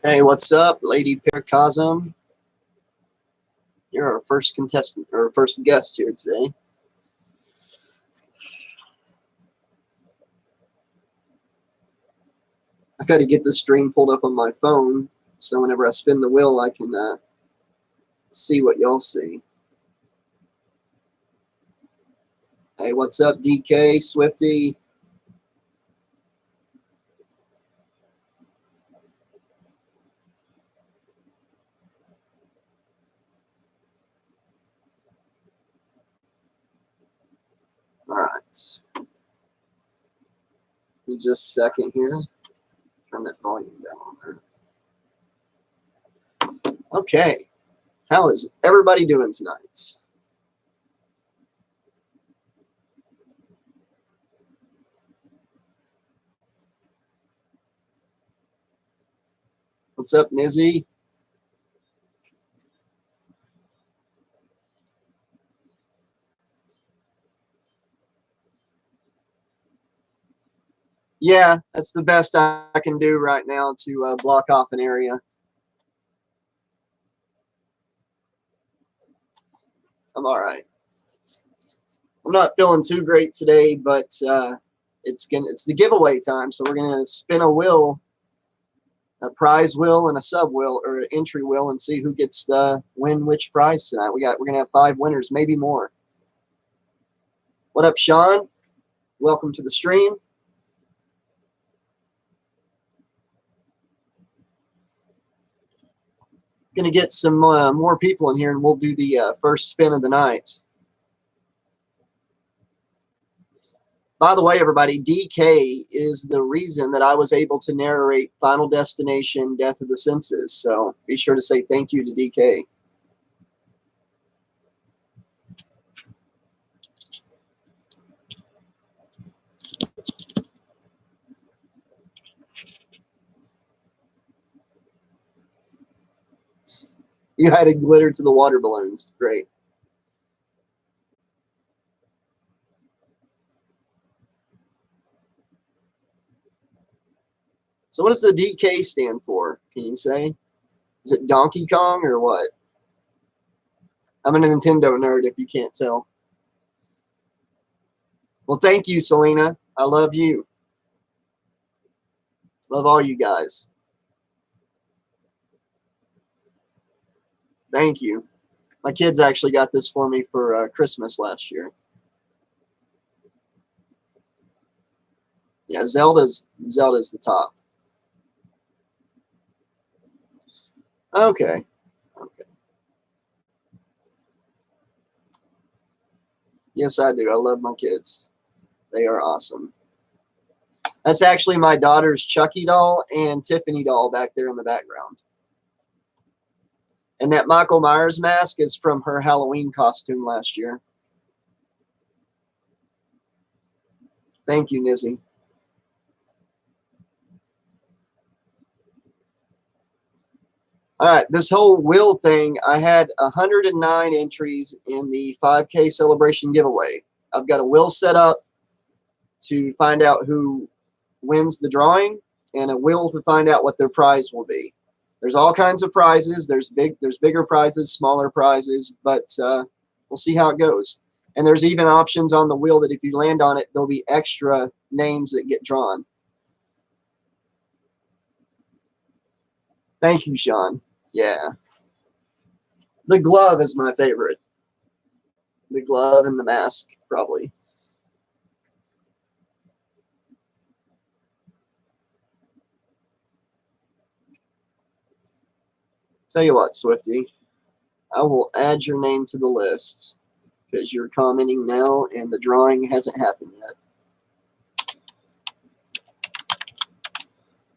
Hey, what's up, Lady Pircosm? You're our first contestant, or first guest here today. I got to get the stream pulled up on my phone, so whenever I spin the wheel, I can see what y'all see. Hey, what's up, DK, Swifty? All right. Give me just a second here. Turn that volume down there. Okay. How is everybody doing tonight? What's up, Nizzy? Yeah, that's the best I can do right now to block off an area. I'm all right. I'm not feeling too great today, but it's the giveaway time, so we're gonna spin a wheel, a prize wheel and a sub wheel or an entry wheel, and see who gets to win which prize tonight. We're gonna have 5 winners, maybe more. What up, Sean? Welcome to the stream. Gonna get some more people in here, and we'll do the first spin of the night. By the way, everybody, DK is the reason that I was able to narrate Final Destination: Death of the Senses. So be sure to say thank you to DK. You added glitter to the water balloons. Great. So what does the DK stand for? Can you say? Is it Donkey Kong or what? I'm a Nintendo nerd if you can't tell. Well, thank you, Selena. I love you. Love all you guys. Thank you. My kids actually got this for me for Christmas last year. Yeah, Zelda's the top. Okay. Okay. Yes, I do. I love my kids. They are awesome. That's actually my daughter's Chucky doll and Tiffany doll back there in the background. And that Michael Myers mask is from her Halloween costume last year. Thank you, Nizzy. All right, this whole wheel thing, I had 109 entries in the 5K celebration giveaway. I've got a wheel set up to find out who wins the drawing and a wheel to find out what their prize will be. There's all kinds of prizes. There's bigger prizes, smaller prizes, but we'll see how it goes. And there's even options on the wheel that if you land on it, there'll be extra names that get drawn. Thank you, Sean. Yeah. The glove is my favorite. The glove and the mask, probably. Tell you what, Swifty, I will add your name to the list because you're commenting now and the drawing hasn't happened yet.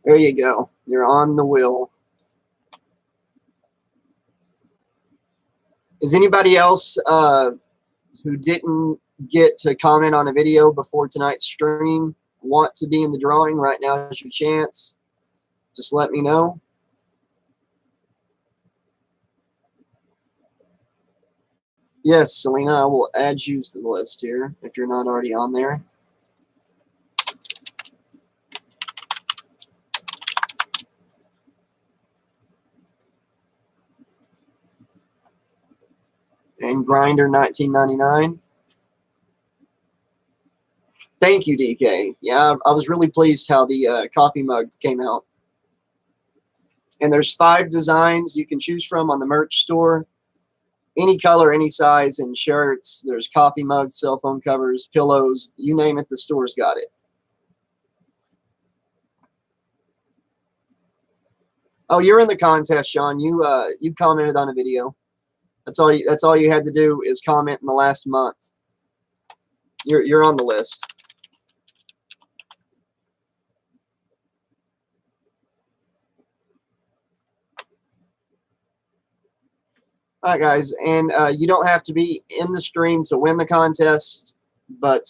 There you go. You're on the wheel. Is anybody else who didn't get to comment on a video before tonight's stream want to be in the drawing? Right now is your chance. Just let me know. Yes, Selena, I will add you to the list here if you're not already on there. And Grinder 1999. Thank you, DK. Yeah, I was really pleased how the coffee mug came out. And there's 5 designs you can choose from on the merch store. Any color, any size, and shirts. There's coffee mugs, cell phone covers, pillows, you name it, the store's got it. Oh, you're in the contest, Sean. You commented on a video. That's all you had to do is comment in the last month. You're on the list. All right, guys, and you don't have to be in the stream to win the contest, but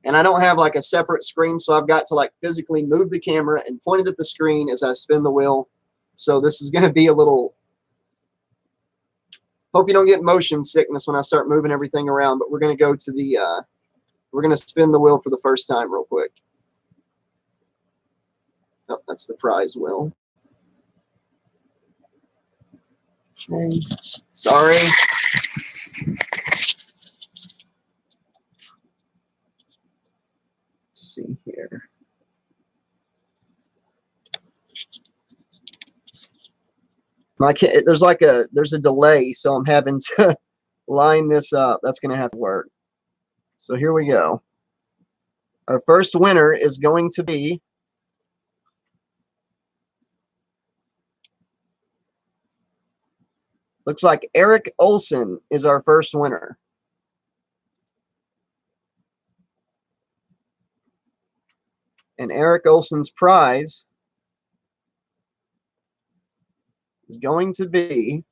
and I don't have like a separate screen, so I've got to like physically move the camera and point it at the screen as I spin the wheel. So this is going to be a little. Hope you don't get motion sickness when I start moving everything around. But we're going to go to the. We're going to spin the wheel for the first time real quick. Oh, that's the prize wheel. Okay. Sorry. Let's see here. There's a delay, so I'm having to line this up. That's going to have to work. So here we go. Our first winner is going to be looks like Eric Olson is our first winner. And Eric Olson's prize is going to be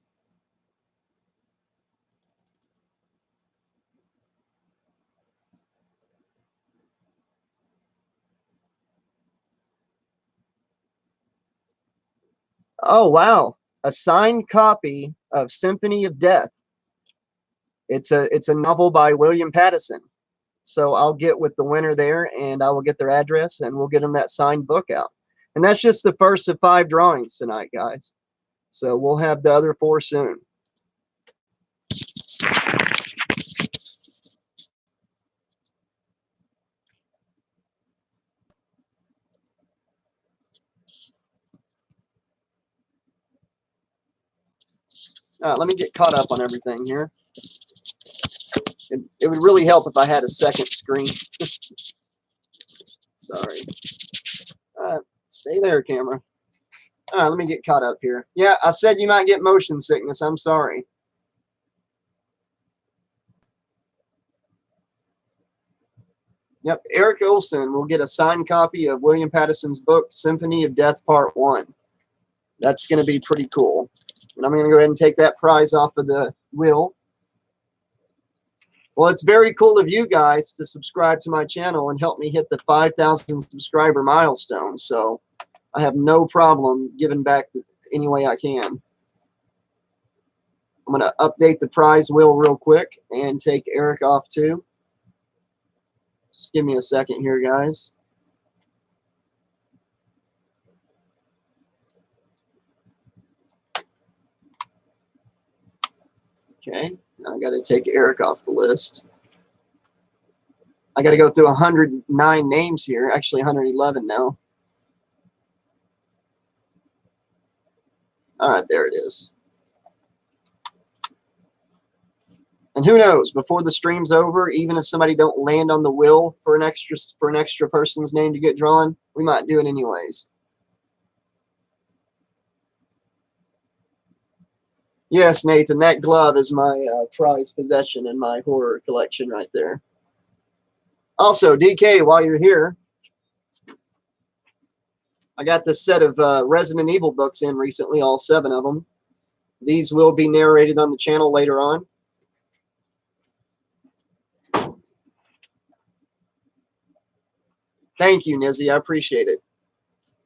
oh wow, a signed copy of Symphony of Death. It's a novel by William Pattison. So I'll get with the winner there, and I will get their address, and we'll get them that signed book out. And that's just the first of 5 drawings tonight, guys. So we'll have the other 4 soon. Let me get caught up on everything here. It would really help if I had a second screen. Sorry. Stay there, camera. All right, let me get caught up here. Yeah, I said you might get motion sickness. I'm sorry. Yep, Eric Olson will get a signed copy of William Pattison's book, Symphony of Death Part 1. That's going to be pretty cool. And I'm going to go ahead and take that prize off of the wheel. Well, it's very cool of you guys to subscribe to my channel and help me hit the 5,000 subscriber milestone. So I have no problem giving back any way I can. I'm going to update the prize wheel real quick and take Eric off too. Just give me a second here, guys. Okay, now I got to take Eric off the list. I got to go through 109 names here, actually 111 now. All right, there it is. And who knows, before the stream's over, even if somebody don't land on the wheel for an extra person's name to get drawn, we might do it anyways. Yes, Nathan, that glove is my prized possession in my horror collection right there. Also, DK, while you're here, I got this set of Resident Evil books in recently, all 7 of them. These will be narrated on the channel later on. Thank you, Nizzy. I appreciate it.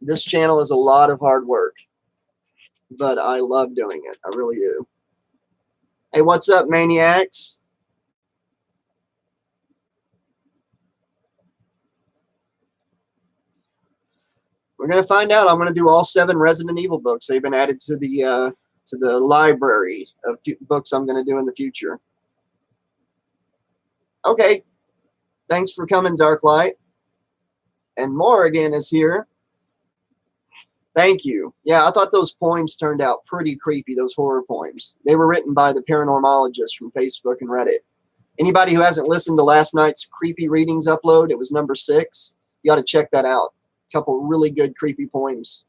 This channel is a lot of hard work, but I love doing it. I really do. Hey, what's up, maniacs? We're going to find out. I'm going to do all 7 Resident Evil books. They've been added to to the library of books I'm going to do in the future. Okay, thanks for coming, Dark Light. And Morrigan is here. Thank you. Yeah, I thought those poems turned out pretty creepy, those horror poems. They were written by the paranormologist from Facebook and Reddit. Anybody who hasn't listened to last night's creepy readings upload, it was number 6. You ought to check that out. A couple really good creepy poems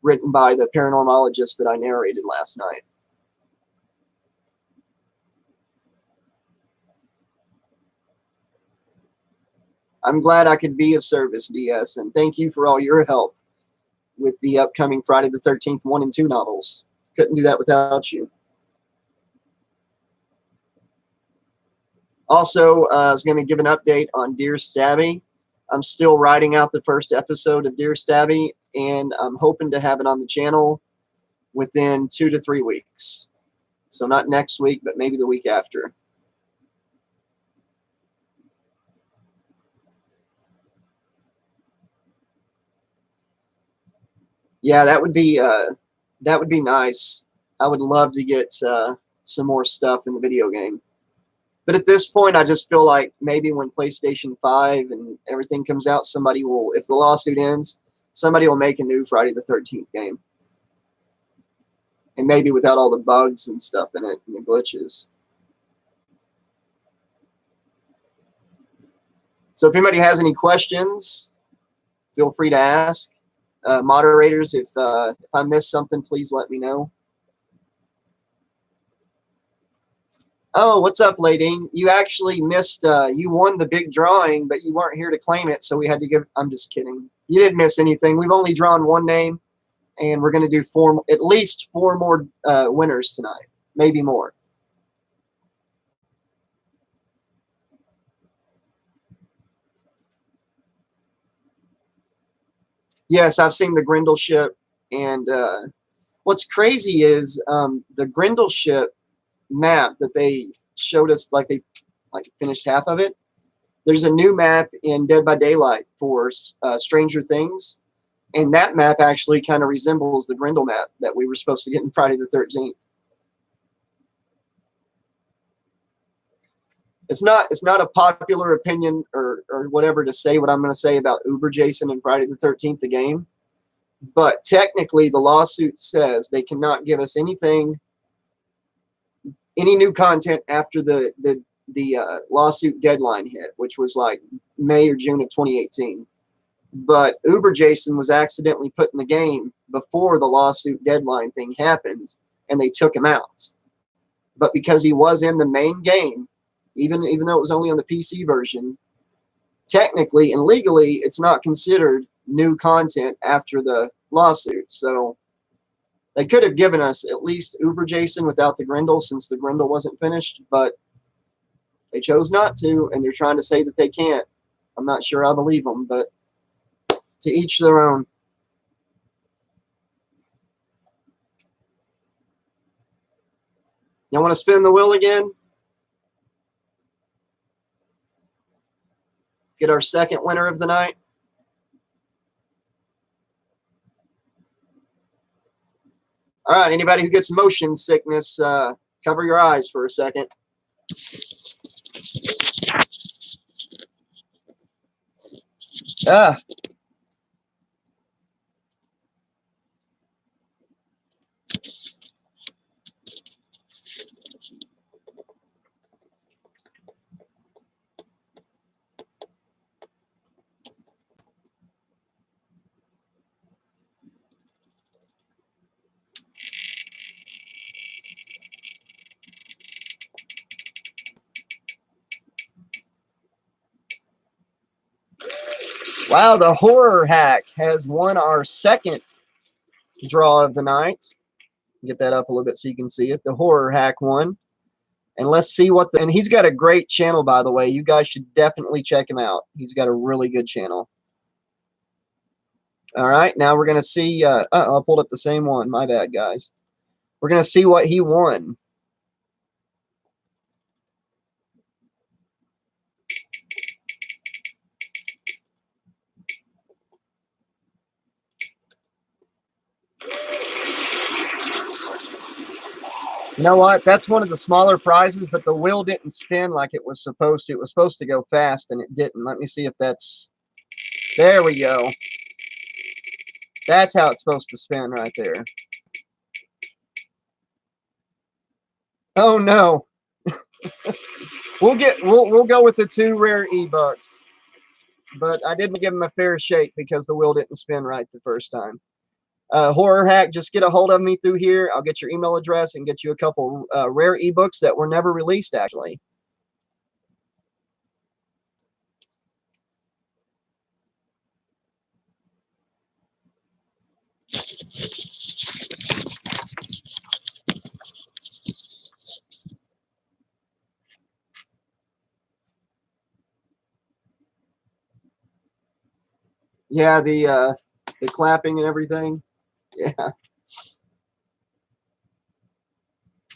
written by the paranormologist that I narrated last night. I'm glad I could be of service, DS, and thank you for all your help with the upcoming Friday the 13th 1 and 2 novels. Couldn't do that without you. Also, I was going to give an update on Dear Stabby. I'm still writing out the first episode of Dear Stabby, and I'm hoping to have it on the channel within 2 to 3 weeks. So not next week, but maybe the week after. Yeah, that would be nice. I would love to get some more stuff in the video game. But at this point, I just feel like maybe when PlayStation 5 and everything comes out, somebody will, if the lawsuit ends, somebody will make a new Friday the 13th game. And maybe without all the bugs and stuff in it and the glitches. So if anybody has any questions, feel free to ask. Moderators, if I missed something, please let me know. Oh, what's up, Ladine? You actually missed, you won the big drawing, but you weren't here to claim it, so we had to give, I'm just kidding. You didn't miss anything. We've only drawn one name, and we're going to do at least 4 more winners tonight, maybe more. Yes, I've seen the Grendel ship, and what's crazy is the Grendel ship map that they showed us, like they finished half of it. There's a new map in Dead by Daylight for Stranger Things, and that map actually kind of resembles the Grendel map that we were supposed to get in Friday the 13th. It's not a popular opinion or whatever to say what I'm going to say about Uber Jason and Friday the 13th, the game, but technically the lawsuit says they cannot give us anything, any new content after the lawsuit deadline hit, which was like May or June of 2018. But Uber Jason was accidentally put in the game before the lawsuit deadline thing happened, and they took him out. But because he was in the main game, even though it was only on the PC version, technically and legally, it's not considered new content after the lawsuit. So they could have given us at least Uber Jason without the Grendel, since the Grendel wasn't finished, but they chose not to, and they're trying to say that they can't. I'm not sure I believe them, but to each their own. You want to spin the wheel again? Get our second winner of the night. All right, anybody who gets motion sickness, cover your eyes for a second. Ah. Wow, the horror hack has won our second draw of the night. Get that up a little bit so you can see it. The horror hack won. And let's see what and he's got a great channel, by the way. You guys should definitely check him out. He's got a really good channel. All right, now we're going to see. I pulled up the same one. My bad, guys. We're going to see what he won. You know what? That's one of the smaller prizes, but the wheel didn't spin like it was supposed to. It was supposed to go fast, and it didn't. Let me see if that's... There we go. That's how it's supposed to spin right there. Oh, no. We'll go with the 2 rare ebooks. But I didn't give them a fair shake because the wheel didn't spin right the first time. Horror Hack, just get a hold of me through here. I'll get your email address and get you a couple rare ebooks that were never released, actually. Yeah, the clapping and everything. Yeah.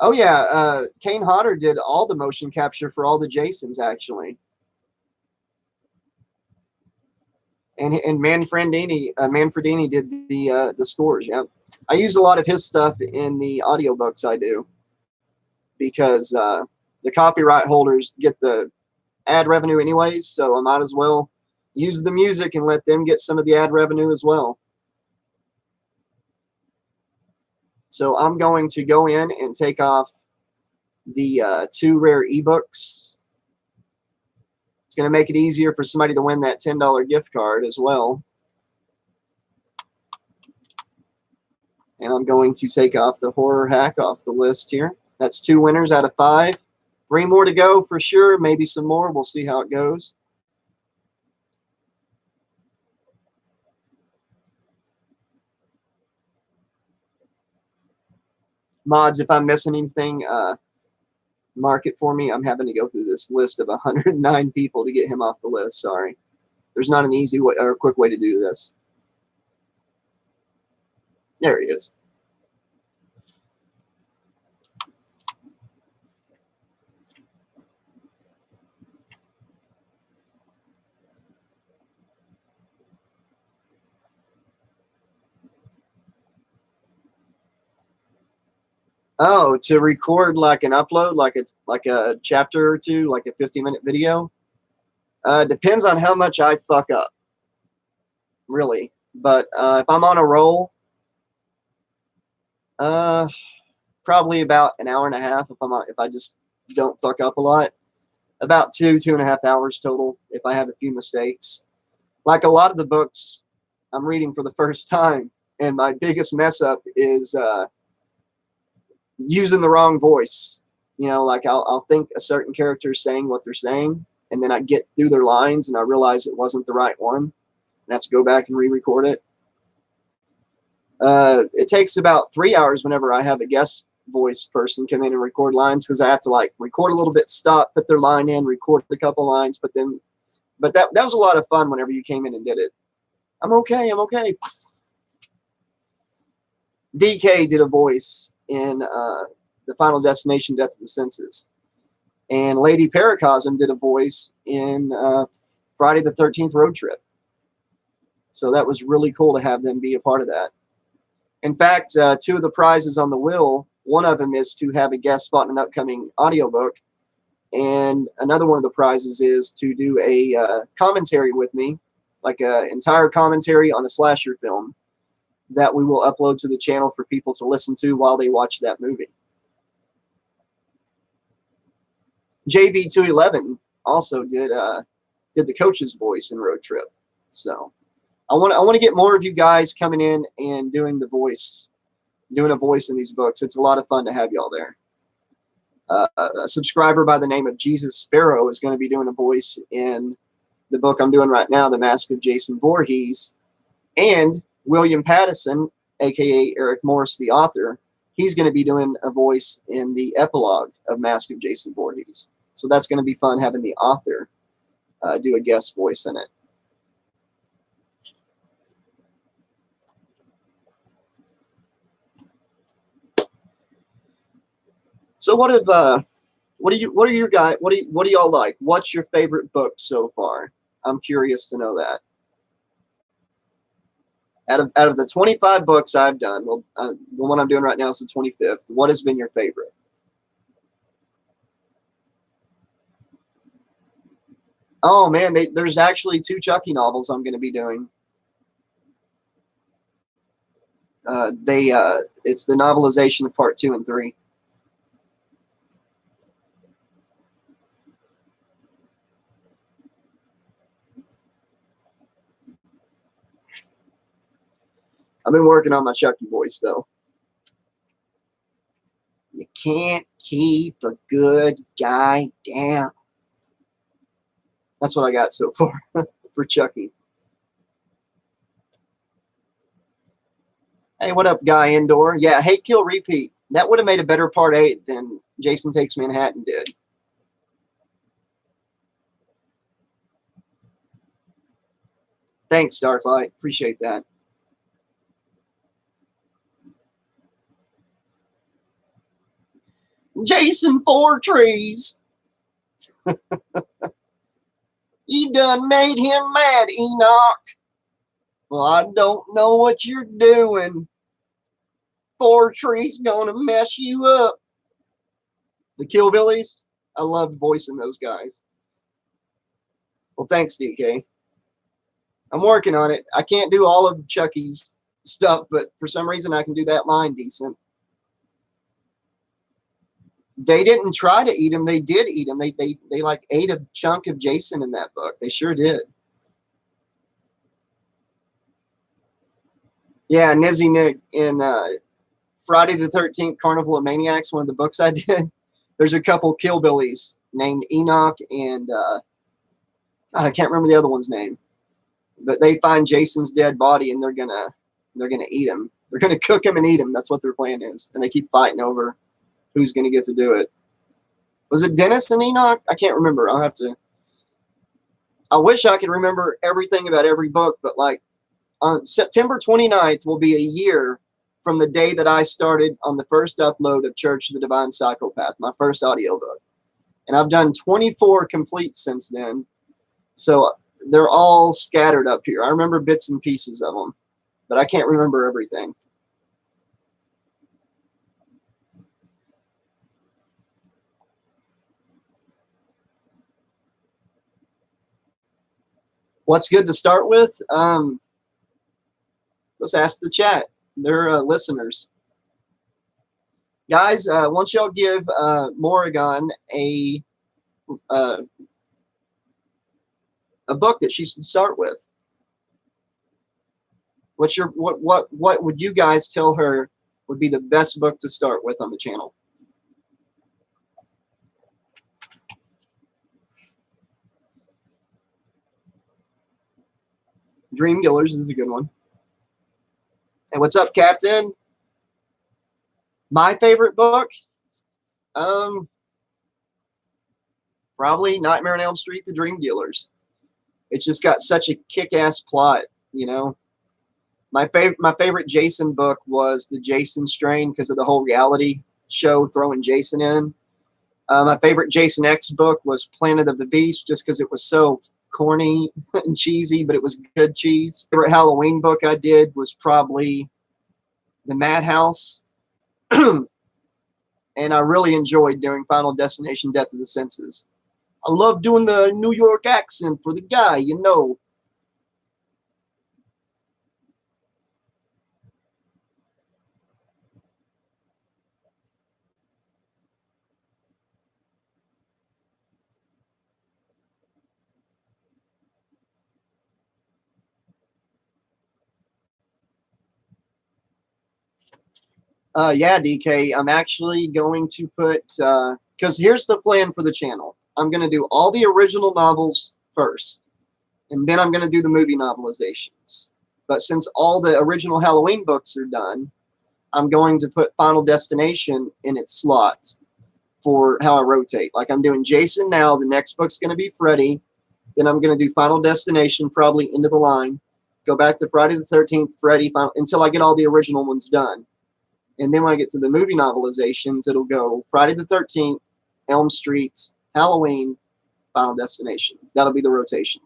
Oh yeah, Kane Hodder did all the motion capture for all the Jasons, actually. And Manfredini did the scores. Yeah, I use a lot of his stuff in the audiobooks I do, because the copyright holders get the ad revenue anyways, so I might as well use the music and let them get some of the ad revenue as well. So I'm going to go in and take off the 2 rare ebooks. It's going to make it easier for somebody to win that $10 gift card as well. And I'm going to take off the Horror Hack off the list here. That's 2 winners out of 5. 3 more to go for sure. Maybe some more. We'll see how it goes. Mods, if I'm missing anything, mark it for me. I'm having to go through this list of 109 people to get him off the list. Sorry. There's not an easy way or a quick way to do this. There he is. Oh, to record like an upload, like it's like a chapter or 2, like a 50-minute video. Depends on how much I fuck up, really. But if I'm on a roll, probably about an hour and a half. If I just don't fuck up a lot, about 2.5 hours total. If I have a few mistakes, like a lot of the books I'm reading for the first time, and my biggest mess up is using the wrong voice. You know, like I'll think a certain character is saying what they're saying, and then I get through their lines and I realize it wasn't the right one, and I have to go back and re-record it. It takes about 3 hours whenever I have a guest voice person come in and record lines, because I have to like record a little bit, stop, put their line in, record a couple lines, but that was a lot of fun whenever you came in and did it. I'm okay. DK did a voice in the Final Destination: Death of the Senses, and Lady Paracosm did a voice in Friday the 13th Road Trip. So that was really cool to have them be a part of that. In fact, 2 of the prizes on the wheel, one of them is to have a guest spot in an upcoming audiobook, and another one of the prizes is to do a commentary with me, like an entire commentary on a slasher film that we will upload to the channel for people to listen to while they watch that movie. JV211 also did the coach's voice in Road Trip. So I want to get more of you guys coming in and doing a voice in these books. It's a lot of fun to have y'all there. A subscriber by the name of Jesus Sparrow is going to be doing a voice in the book I'm doing right now, The Mask of Jason Voorhees, and William Pattison, aka Eric Morse, the author, he's going to be doing a voice in the epilogue of Mask of Jason Voorhees. So that's going to be fun having the author do a guest voice in it. So what do y'all like? What's your favorite book so far? I'm curious to know that. Out of the 25 books I've done, well, the one I'm doing right now is the 25th. What has been your favorite? Oh man, there's actually 2 Chucky novels I'm going to be doing. It's the novelization of part 2 and 3. I've been working on my Chucky voice though. You can't keep a good guy down. That's what I got so far for Chucky. Hey, what up, Guy Indoor? Yeah, Hate Kill Repeat. That would have made a better part 8 than Jason Takes Manhattan did. Thanks, Darklight. Appreciate that. Jason Voorhees. You done made him mad, Enoch. Well, I don't know what you're doing. Voorhees gonna mess you up. The Killbillies. I loved voicing those guys. Well, thanks, DK. I'm working on it. I can't do all of Chucky's stuff, but for some reason I can do that line decent. They didn't try to eat him. They did eat him. They like ate a chunk of Jason in that book. They sure did. Yeah, Nizzy Nick in Friday the 13th Carnival of Maniacs, one of the books I did. There's a couple Killbillies named Enoch and I can't remember the other one's name. But they find Jason's dead body and they're gonna eat him. They're gonna cook him and eat him. That's what their plan is. And they keep fighting over who's gonna get to do it. Was it Dennis and Enoch? I can't remember. I'll have to. I wish I could remember everything about every book, but like on September 29th will be a year from the day that I started on the first upload of Church of the Divine Psychopath, my first audiobook. And I've done 24 complete since then. So they're all scattered up here. I remember bits and pieces of them, but I can't remember everything. What's good to start with? Let's ask the chat. They're listeners. Guys, once y'all give Morrigan a book that she should start with. What would you guys tell her would be the best book to start with on the channel? Dream Killers is a good one. And what's up, Captain? My favorite book? Probably Nightmare on Elm Street, The Dream Dealers. It's just got such a kick-ass plot, you know. My favorite Jason book was The Jason Strain because of the whole reality show throwing Jason in. My favorite Jason X book was Planet of the Beast just because it was so corny and cheesy, but it was good cheese. Favorite Halloween book I did was probably The Madhouse. And I really enjoyed doing Final Destination Death of the Senses. I love doing the New York accent for the guy, you know. Yeah, DK, I'm actually going to put, because here's the plan for the channel. I'm going to do all the original novels first, and then I'm going to do the movie novelizations. But since all the original Halloween books are done, I'm going to put Final Destination in its slot for how I rotate. Like I'm doing Jason now, the next book's going to be Freddy, then I'm going to do Final Destination, probably into the line, go back to Friday the 13th, Freddy, until I get all the original ones done. And then when I get to the movie novelizations, it'll go Friday the 13th, Elm Street, Halloween, Final Destination. That'll be the rotation.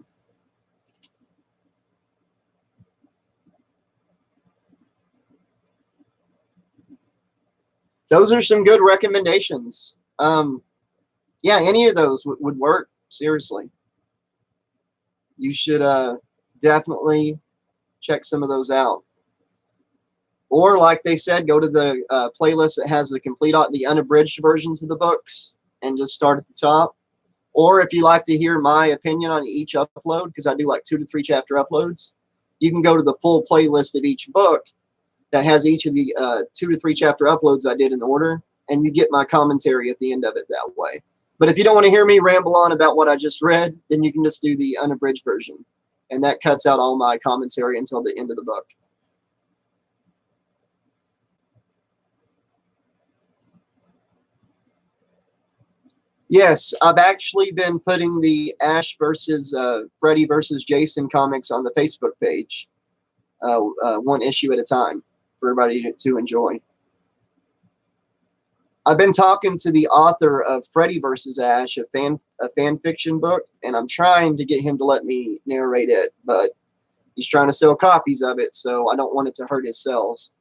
Those are some good recommendations. Yeah, any of those would work, seriously. you should definitely check some of those out. Or, like they said, go to the playlist that has the unabridged versions of the books and just start at the top. Or if you like to hear my opinion on each upload, because I do like 2 to 3 chapter uploads, you can go to the full playlist of each book that has each of the 2 to 3 chapter uploads I did in order, and you get my commentary at the end of it that way. But if you don't want to hear me ramble on about what I just read, then you can just do the unabridged version, and that cuts out all my commentary until the end of the book. Yes, I've actually been putting the Ash versus Freddy versus Jason comics on the Facebook page, one issue at a time, for everybody to enjoy. I've been talking to the author of Freddy versus Ash, a fan fiction book, and I'm trying to get him to let me narrate it, but he's trying to sell copies of it, so I don't want it to hurt his sales.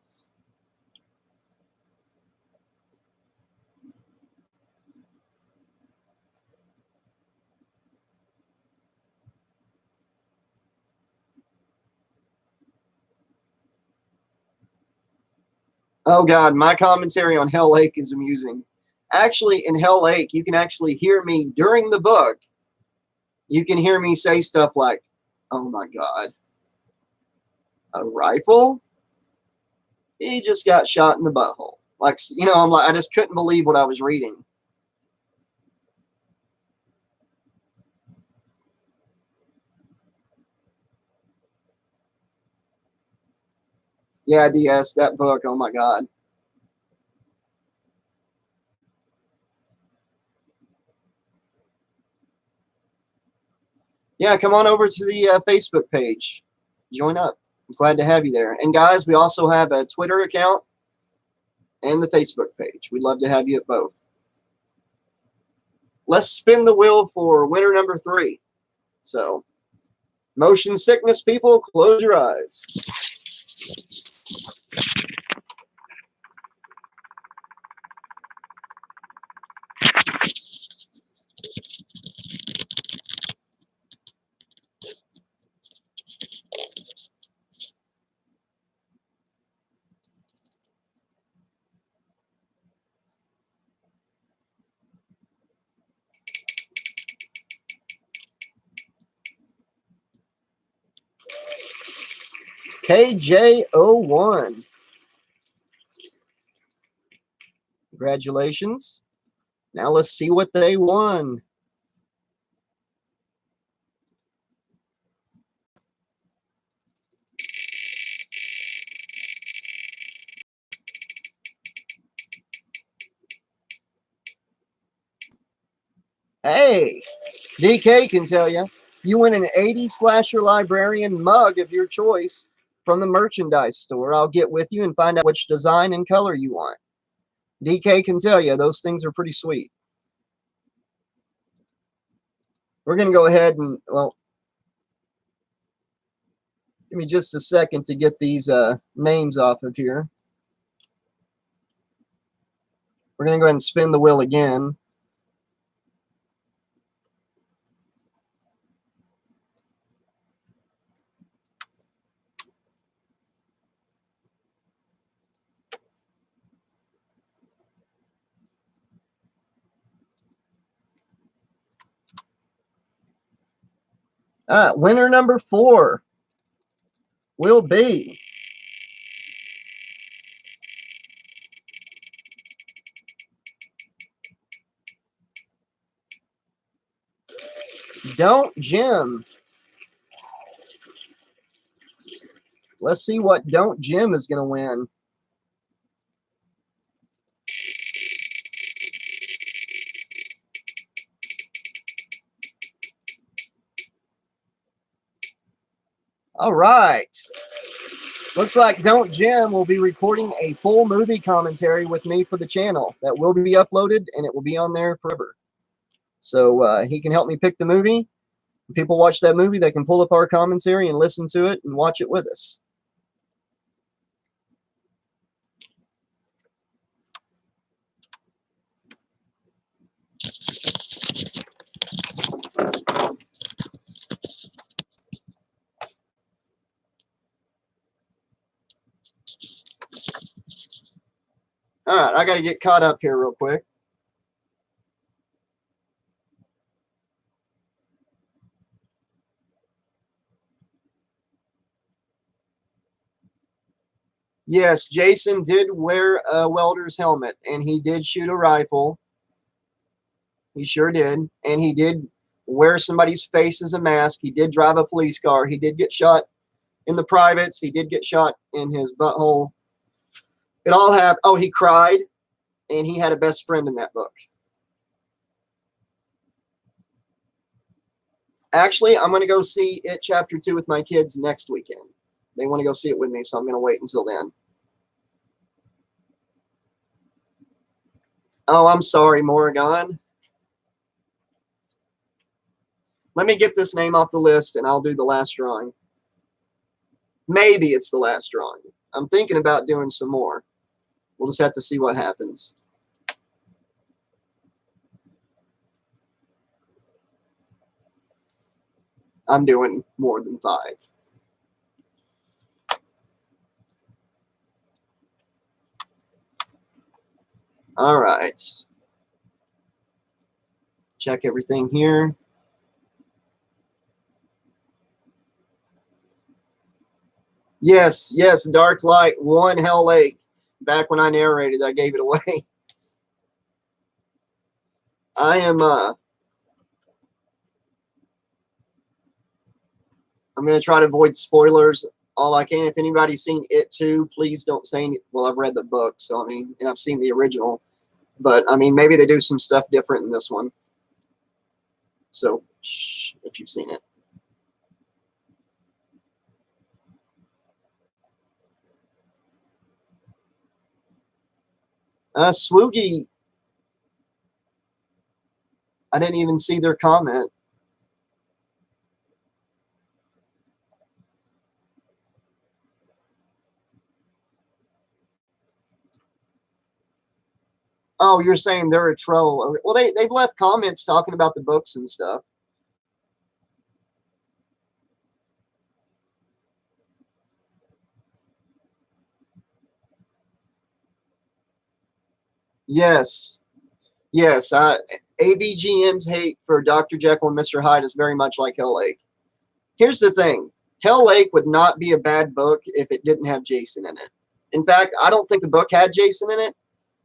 Oh God, my commentary on Hell Lake is amusing. Actually, in Hell Lake, you can actually hear me during the book. You can hear me say stuff like, "Oh my God, a rifle? He just got shot in the butthole." Like, you know, I'm like, I just couldn't believe what I was reading. Yeah, DS, that book, oh my God. Yeah, come on over to the Facebook page. Join up. I'm glad to have you there. And guys, we also have a Twitter account and the Facebook page. We'd love to have you at both. Let's spin the wheel for winner number 3. So, motion sickness people, close your eyes. KJ01. Congratulations. Now let's see what they won. Hey, DK can tell you. You win an 80s slasher librarian mug of your choice from the merchandise store. I'll get with you and find out which design and color you want. DK can tell you those things are pretty sweet. We're going to go ahead and, well, give me just a second to get these names off of here. We're going to go ahead and spin the wheel again. Winner number 4 will be Don't Jim. Let's see what Don't Jim is going to win. All right. Looks like Don't Jim will be recording a full movie commentary with me for the channel that will be uploaded, and it will be on there forever. So he can help me pick the movie. When people watch that movie, they can pull up our commentary and listen to it and watch it with us. All right, I got to get caught up here real quick. Yes, Jason did wear a welder's helmet, and he did shoot a rifle. He sure did. And he did wear somebody's face as a mask. He did drive a police car. He did get shot in the privates. He did get shot in his butthole. It all happened. Oh, he cried, and he had a best friend in that book. Actually, I'm going to go see it chapter 2 with my kids next weekend. They want to go see it with me, so I'm going to wait until then. Oh, I'm sorry, Morrigan. Let me get this name off the list, and I'll do the last drawing. Maybe it's the last drawing. I'm thinking about doing some more. We'll just have to see what happens. I'm doing more than 5. All right. Check everything here. Yes, yes, Dark Light, 1 Hell Lake. Back when I narrated, I gave it away. I am, I'm going to try to avoid spoilers all I can. If anybody's seen It Too, please don't say anything. Well, I've read the book, so I mean, and I've seen the original. But, I mean, maybe they do some stuff different in this one. So, shh, if you've seen it. Swoogie, I didn't even see their comment. Oh, you're saying they're a troll. Well, they've left comments talking about the books and stuff. Yes. Yes. AVGN's hate for Dr. Jekyll and Mr. Hyde is very much like Hell Lake. Here's the thing. Hell Lake would not be a bad book if it didn't have Jason in it. In fact, I don't think the book had Jason in it.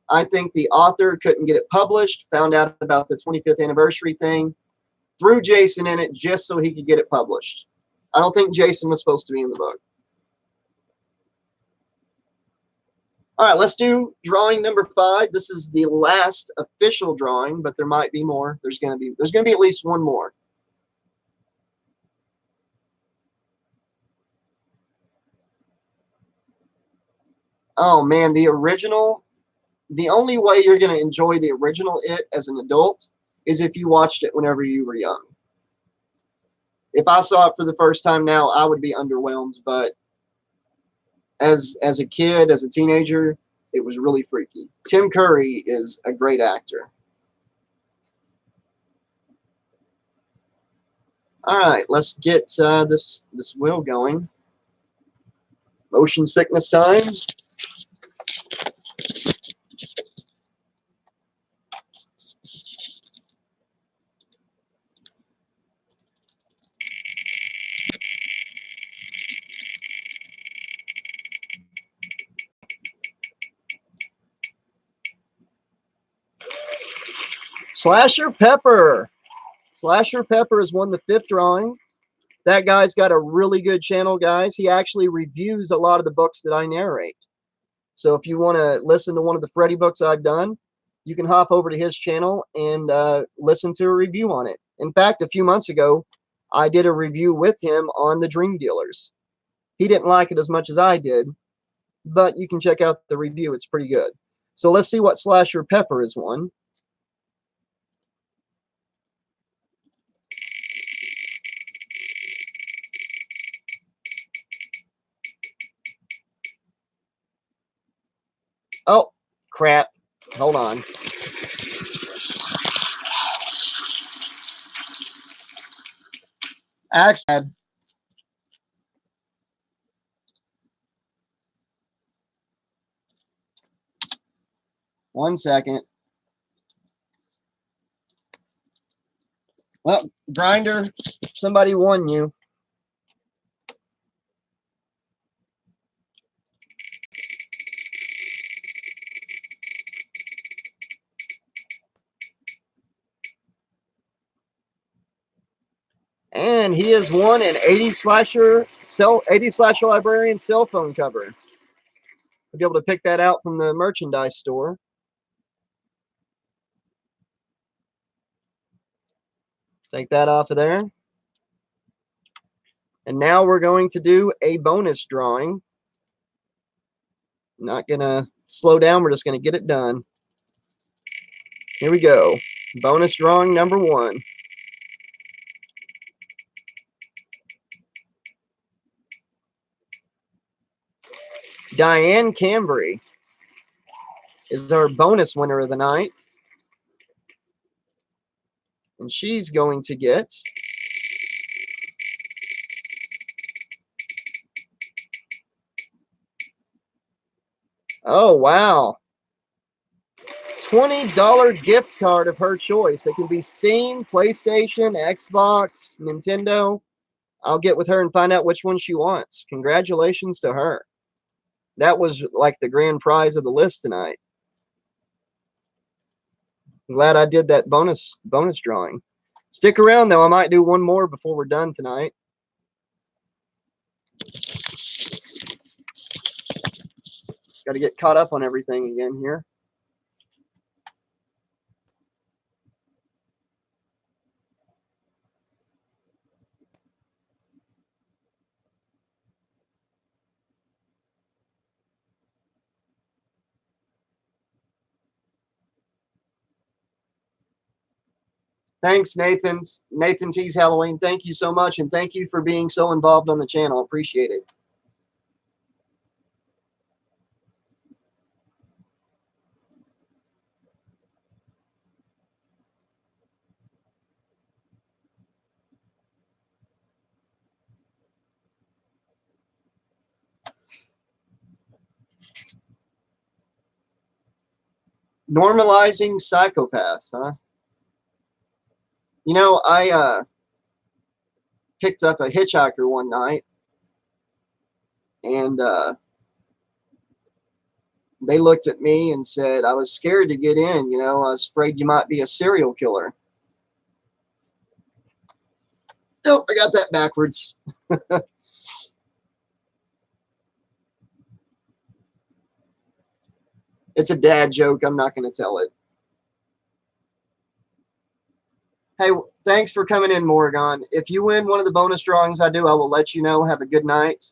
I think the author couldn't get it published, found out about the 25th anniversary thing, threw Jason in it just so he could get it published. I don't think Jason was supposed to be in the book. All right, let's do drawing number 5. This is the last official drawing, but there might be more. There's gonna be at least one more. Oh man, the original. The only way you're gonna enjoy the original It as an adult is if you watched it whenever you were young. If I saw it for the first time now, I would be underwhelmed. But as a kid, as a teenager, it was really freaky. Tim Curry is a great actor. All right, let's get this wheel going. Motion sickness time. Slasher Pepper. Slasher Pepper has won the 5th drawing. That guy's got a really good channel, guys. He actually reviews a lot of the books that I narrate. So if you want to listen to one of the Freddy books I've done, you can hop over to his channel and listen to a review on it. In fact, a few months ago, I did a review with him on the Dream Dealers. He didn't like it as much as I did, but you can check out the review. It's pretty good. So let's see what Slasher Pepper has won. Oh, crap. Hold on. Actually, 1 second. Well, Grinder, somebody won you. And he has won an 80 slasher librarian cell phone cover. You'll be able to pick that out from the merchandise store. Take that off of there. And now we're going to do a bonus drawing. Not gonna slow down, we're just gonna get it done. Here we go. Bonus drawing number 1. Diane Cambry is our bonus winner of the night. And she's going to get oh wow, $20 gift card of her choice. It can be Steam, PlayStation, Xbox, Nintendo. I'll get with her and find out which one she wants. Congratulations to her. That was like the grand prize of the list tonight. I'm glad I did that bonus drawing. Stick around though, I might do one more before we're done tonight. Got to get caught up on everything again here. Thanks, Nathan T's Halloween. Thank you so much, and thank you for being so involved on the channel. Appreciate it. Normalizing psychopaths, huh? You know, I picked up a hitchhiker one night, and they looked at me and said, I was scared to get in, you know, I was afraid you might be a serial killer. Nope, I got that backwards. It's a dad joke. I'm not going to tell it. Hey, thanks for coming in, Morgan. If you win one of the bonus drawings I do, I will let you know. Have a good night.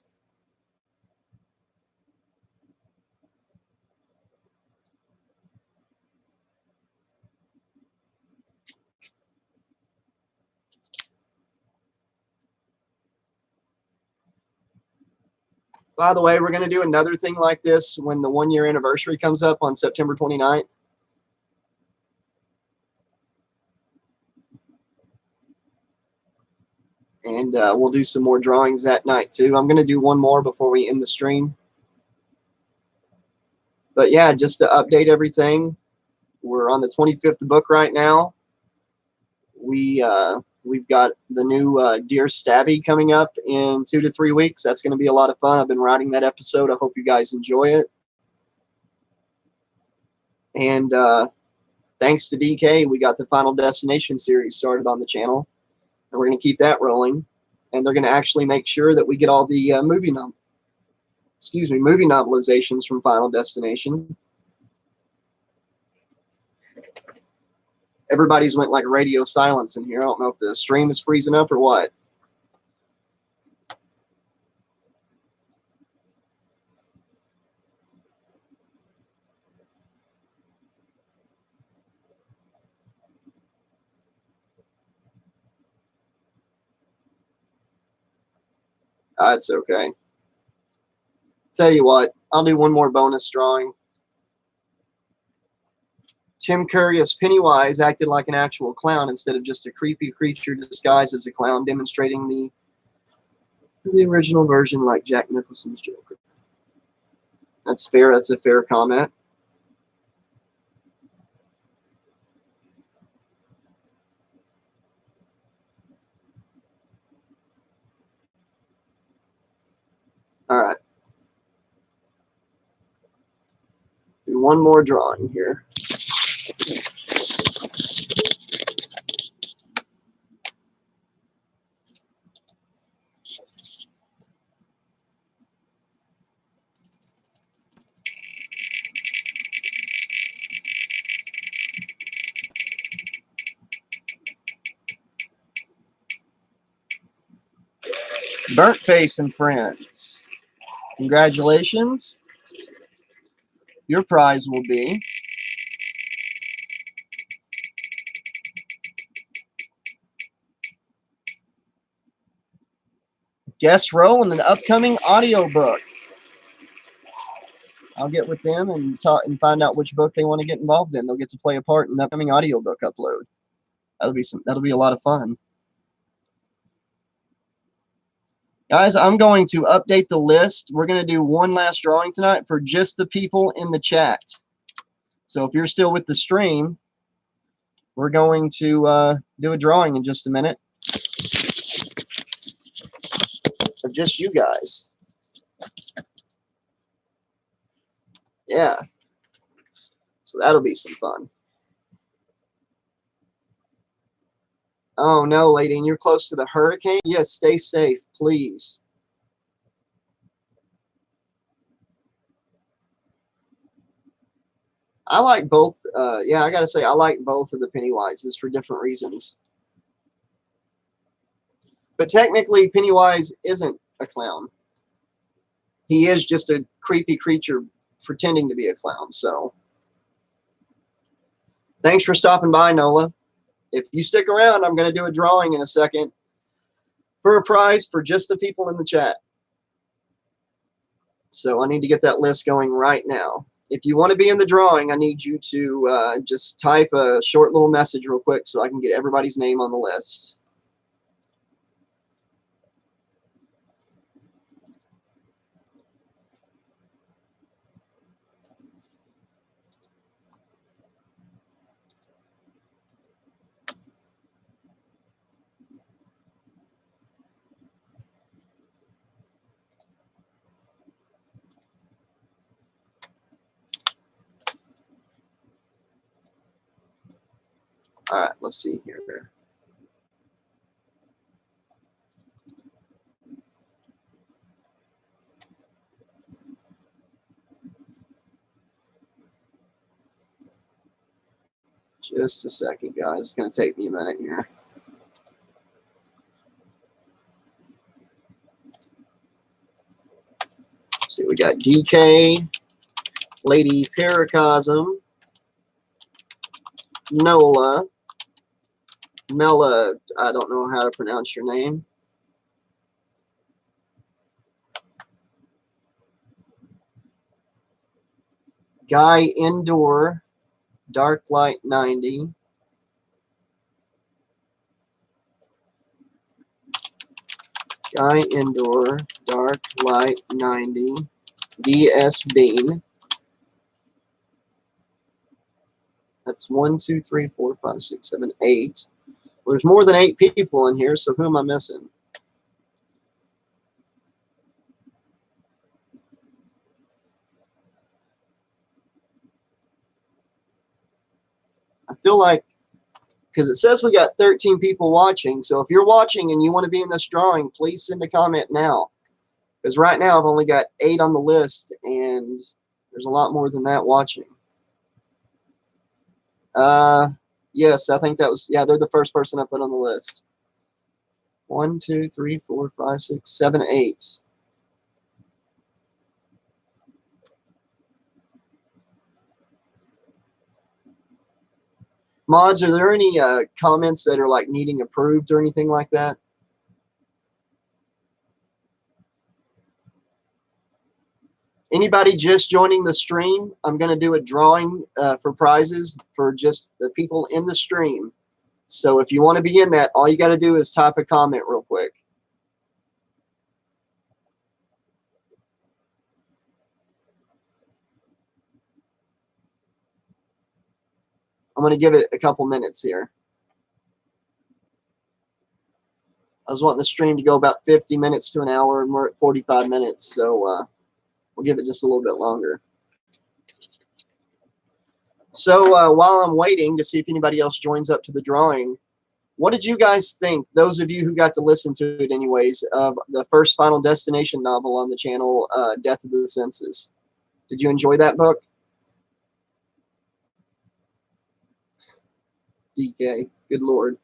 By the way, we're going to do another thing like this when the 1-year anniversary comes up on September 29th. And we'll do some more drawings that night too. I'm going to do one more before we end the stream. But yeah, just to update everything, we're on the 25th book right now. We've got the new Dear Stabby coming up in 2 to 3 weeks. That's going to be a lot of fun. I've been writing that episode. I hope you guys enjoy it. And thanks to DK, we got the Final Destination series started on the channel. And we're going to keep that rolling. And they're going to actually make sure that we get all the movie novelizations from Final Destination. Everybody's went like radio silence in here. I don't know if the stream is freezing up or what. It's okay. Tell you what, I'll do one more bonus drawing. Tim Curry as Pennywise acted like an actual clown instead of just a creepy creature disguised as a clown, demonstrating the original version like Jack Nicholson's Joker. That's fair. That's a fair comment. do one more drawing here. Burnt Face and Friends, congratulations. Your prize will be guest role in an upcoming audiobook. I'll get with them and talk and find out which book they want to get involved in. They'll get to play a part in the upcoming audiobook upload. That'll be a lot of fun. Guys, I'm going to update the list. We're going to do one last drawing tonight for just the people in the chat. So if you're still with the stream, we're going to do a drawing in just a minute of just you guys. Yeah. So that'll be some fun. Oh no, lady, and you're close to the hurricane? Yes, stay safe, please. I like both. Yeah, I gotta say, I like both of the Pennywises for different reasons. But technically, Pennywise isn't a clown. He is just a creepy creature pretending to be a clown. So, thanks for stopping by, Nola. If you stick around, I'm going to do a drawing in a second for a prize for just the people in the chat. So I need to get that list going right now. If you want to be in the drawing, I need you to just type a short little message real quick so I can get everybody's name on the list. All right, let's see here. Just a second, guys. It's going to take me a minute here. See, we got DK, Lady Paracosm, Nola, Mela, I don't know how to pronounce your name. Guy Indoor, Dark Light 90. Guy Indoor, Dark Light 90. DS Bean. That's 1, 2, 3, 4, 5, 6, 7, 8. Well, there's more than 8 people in here, so who am I missing? I feel like, because it says we got 13 people watching, so if you're watching and you want to be in this drawing, please send a comment now. Because right now I've only got 8 on the list, and there's a lot more than that watching. Yes, I think that was, yeah, they're the first person I put on the list. 1, 2, 3, 4, 5, 6, 7, 8. Mods, are there any comments that are like needing approved or anything like that? Anybody just joining the stream? I'm going to do a drawing for prizes for just the people in the stream. So if you want to be in that, all you got to do is type a comment real quick. I'm going to give it a couple minutes here. I was wanting the stream to go about 50 minutes to an hour, and we're at 45 minutes, so we'll give it just a little bit longer. So while I'm waiting to see if anybody else joins up to the drawing, what did you guys think, those of you who got to listen to it anyways, of the first Final Destination novel on the channel, Death of the Senses? Did you enjoy that book? DK, good Lord.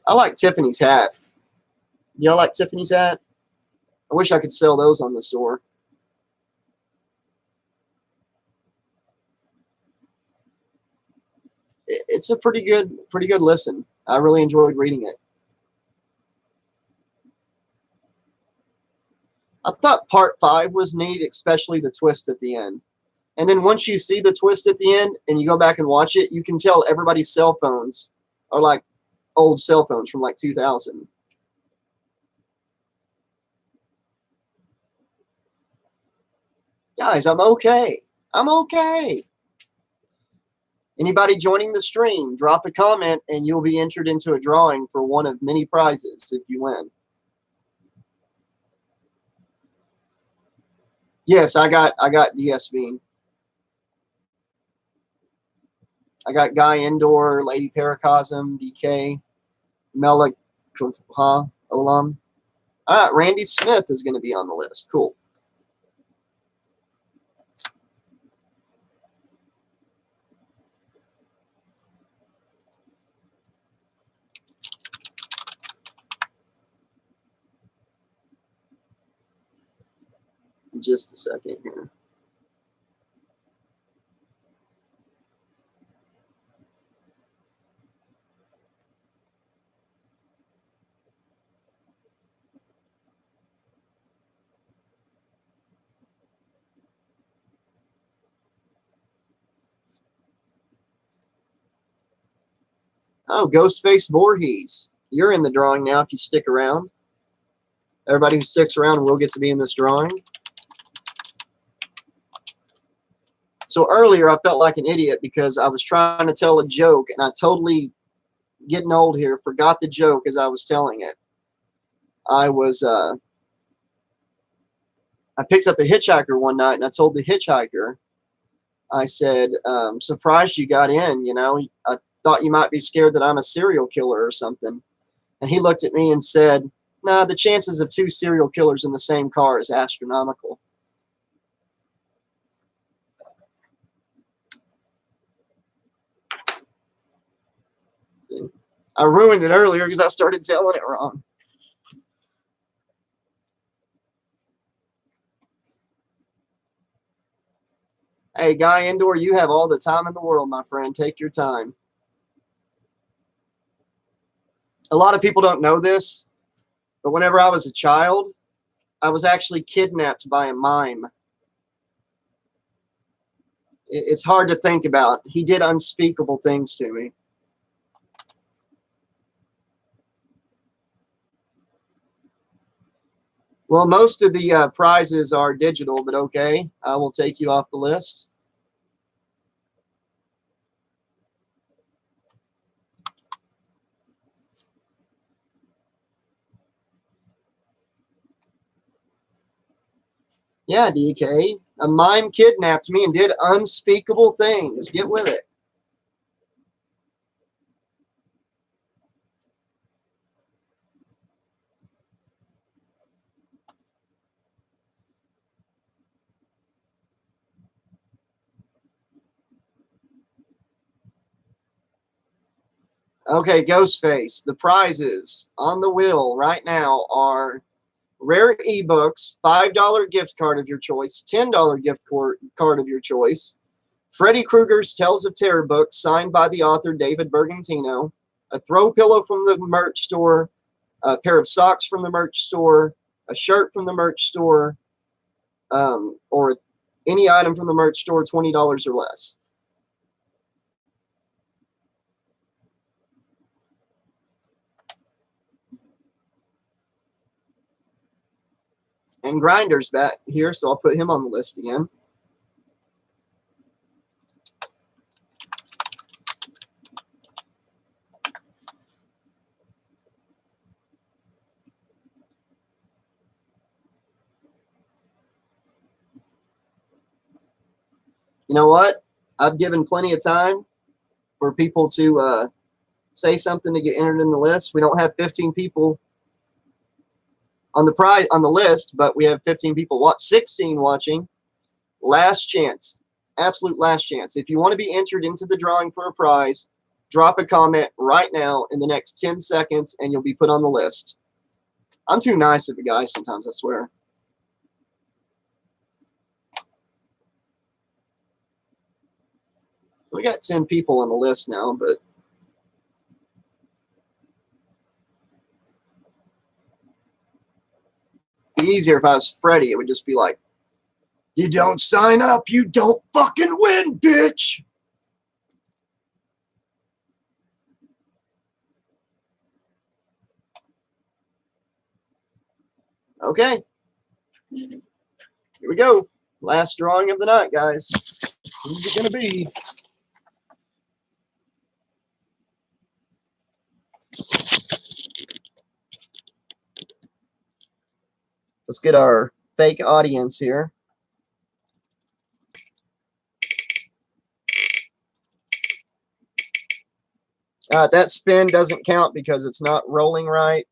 I like Tiffany's hat. Y'all like Tiffany's hat? I wish I could sell those on the store. It's a pretty good listen. I really enjoyed reading it. I thought part 5 was neat, especially the twist at the end. And then once you see the twist at the end and you go back and watch it, you can tell everybody's cell phones are like old cell phones from like 2000. Guys, I'm okay. I'm okay. Anybody joining the stream, drop a comment and you'll be entered into a drawing for one of many prizes if you win. Yes, I got DS Bean. I got Guy Endor, Lady Paracosm, DK, Melek Olam. All right, Randy Smith is going to be on the list. Cool. Just a second here. Oh, Ghostface Voorhees. You're in the drawing now if you stick around. Everybody who sticks around will get to be in this drawing. So earlier I felt like an idiot because I was trying to tell a joke and I totally, getting old here, forgot the joke as I was telling it. I picked up a hitchhiker one night and I told the hitchhiker, I said, surprised you got in, you know. I thought you might be scared that I'm a serial killer or something. And he looked at me and said, nah, the chances of 2 serial killers in the same car is astronomical. See? I ruined it earlier because I started telling it wrong. Hey, Guy Endor, you have all the time in the world, my friend. Take your time. A lot of people don't know this, but whenever I was a child, I was actually kidnapped by a mime. It's hard to think about. He did unspeakable things to me. Well, most of the prizes are digital, but okay. I will take you off the list. Yeah, DK. A mime kidnapped me and did unspeakable things. Get with it. Okay, Ghostface. The prizes on the wheel right now are rare ebooks, $5 gift card of your choice, $10 gift card of your choice, Freddy Krueger's Tales of Terror book signed by the author David Bergantino, a throw pillow from the merch store, a pair of socks from the merch store, a shirt from the merch store, or any item from the merch store, $20 or less. And Grinder's back here, so I'll put him on the list again. You know what? I've given plenty of time for people to say something to get entered in the list. We don't have 15 people on the list, but we have 15 people 16 watching. Last chance. Absolute last chance. If you want to be entered into the drawing for a prize, drop a comment right now in the next 10 seconds and you'll be put on the list. I'm too nice of a guy sometimes, I swear. We got 10 people on the list now, but it'd be easier if I was Freddy. It would just be like, you don't sign up, you don't fucking win, bitch. Okay. Here we go. Last drawing of the night, guys. Who's it going to be? Let's get our fake audience here. That spin doesn't count because it's not rolling right.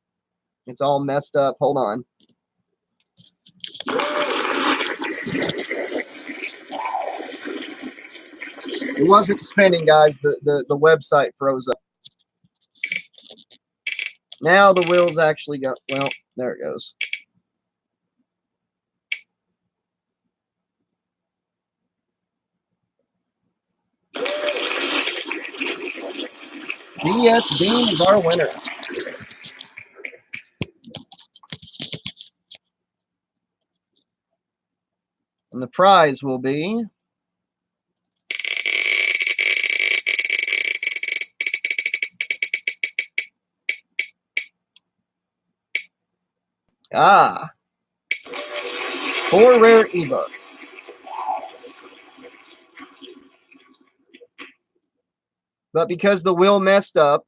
It's all messed up. Hold on. It wasn't spinning, guys. The website froze up. Now the wheels actually go. Well, there it goes. BS Bean is our winner. And the prize will be Ah, 4 rare ebooks. But because the wheel messed up,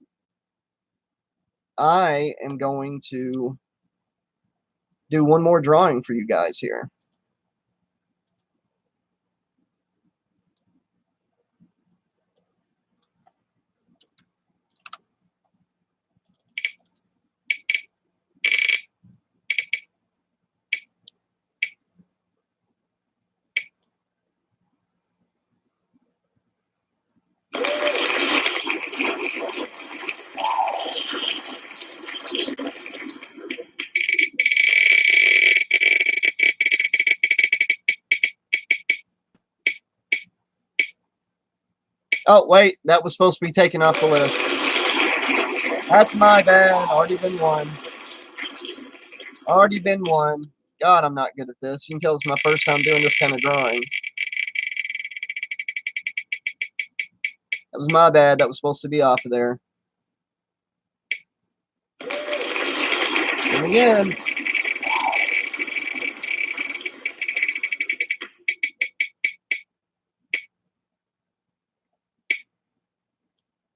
I am going to do one more drawing for you guys here. Oh, wait, that was supposed to be taken off the list. That's my bad. Already been one. Already been one. God, I'm not good at this. You can tell it's my first time doing this kind of drawing. That was my bad. That was supposed to be off of there. And again.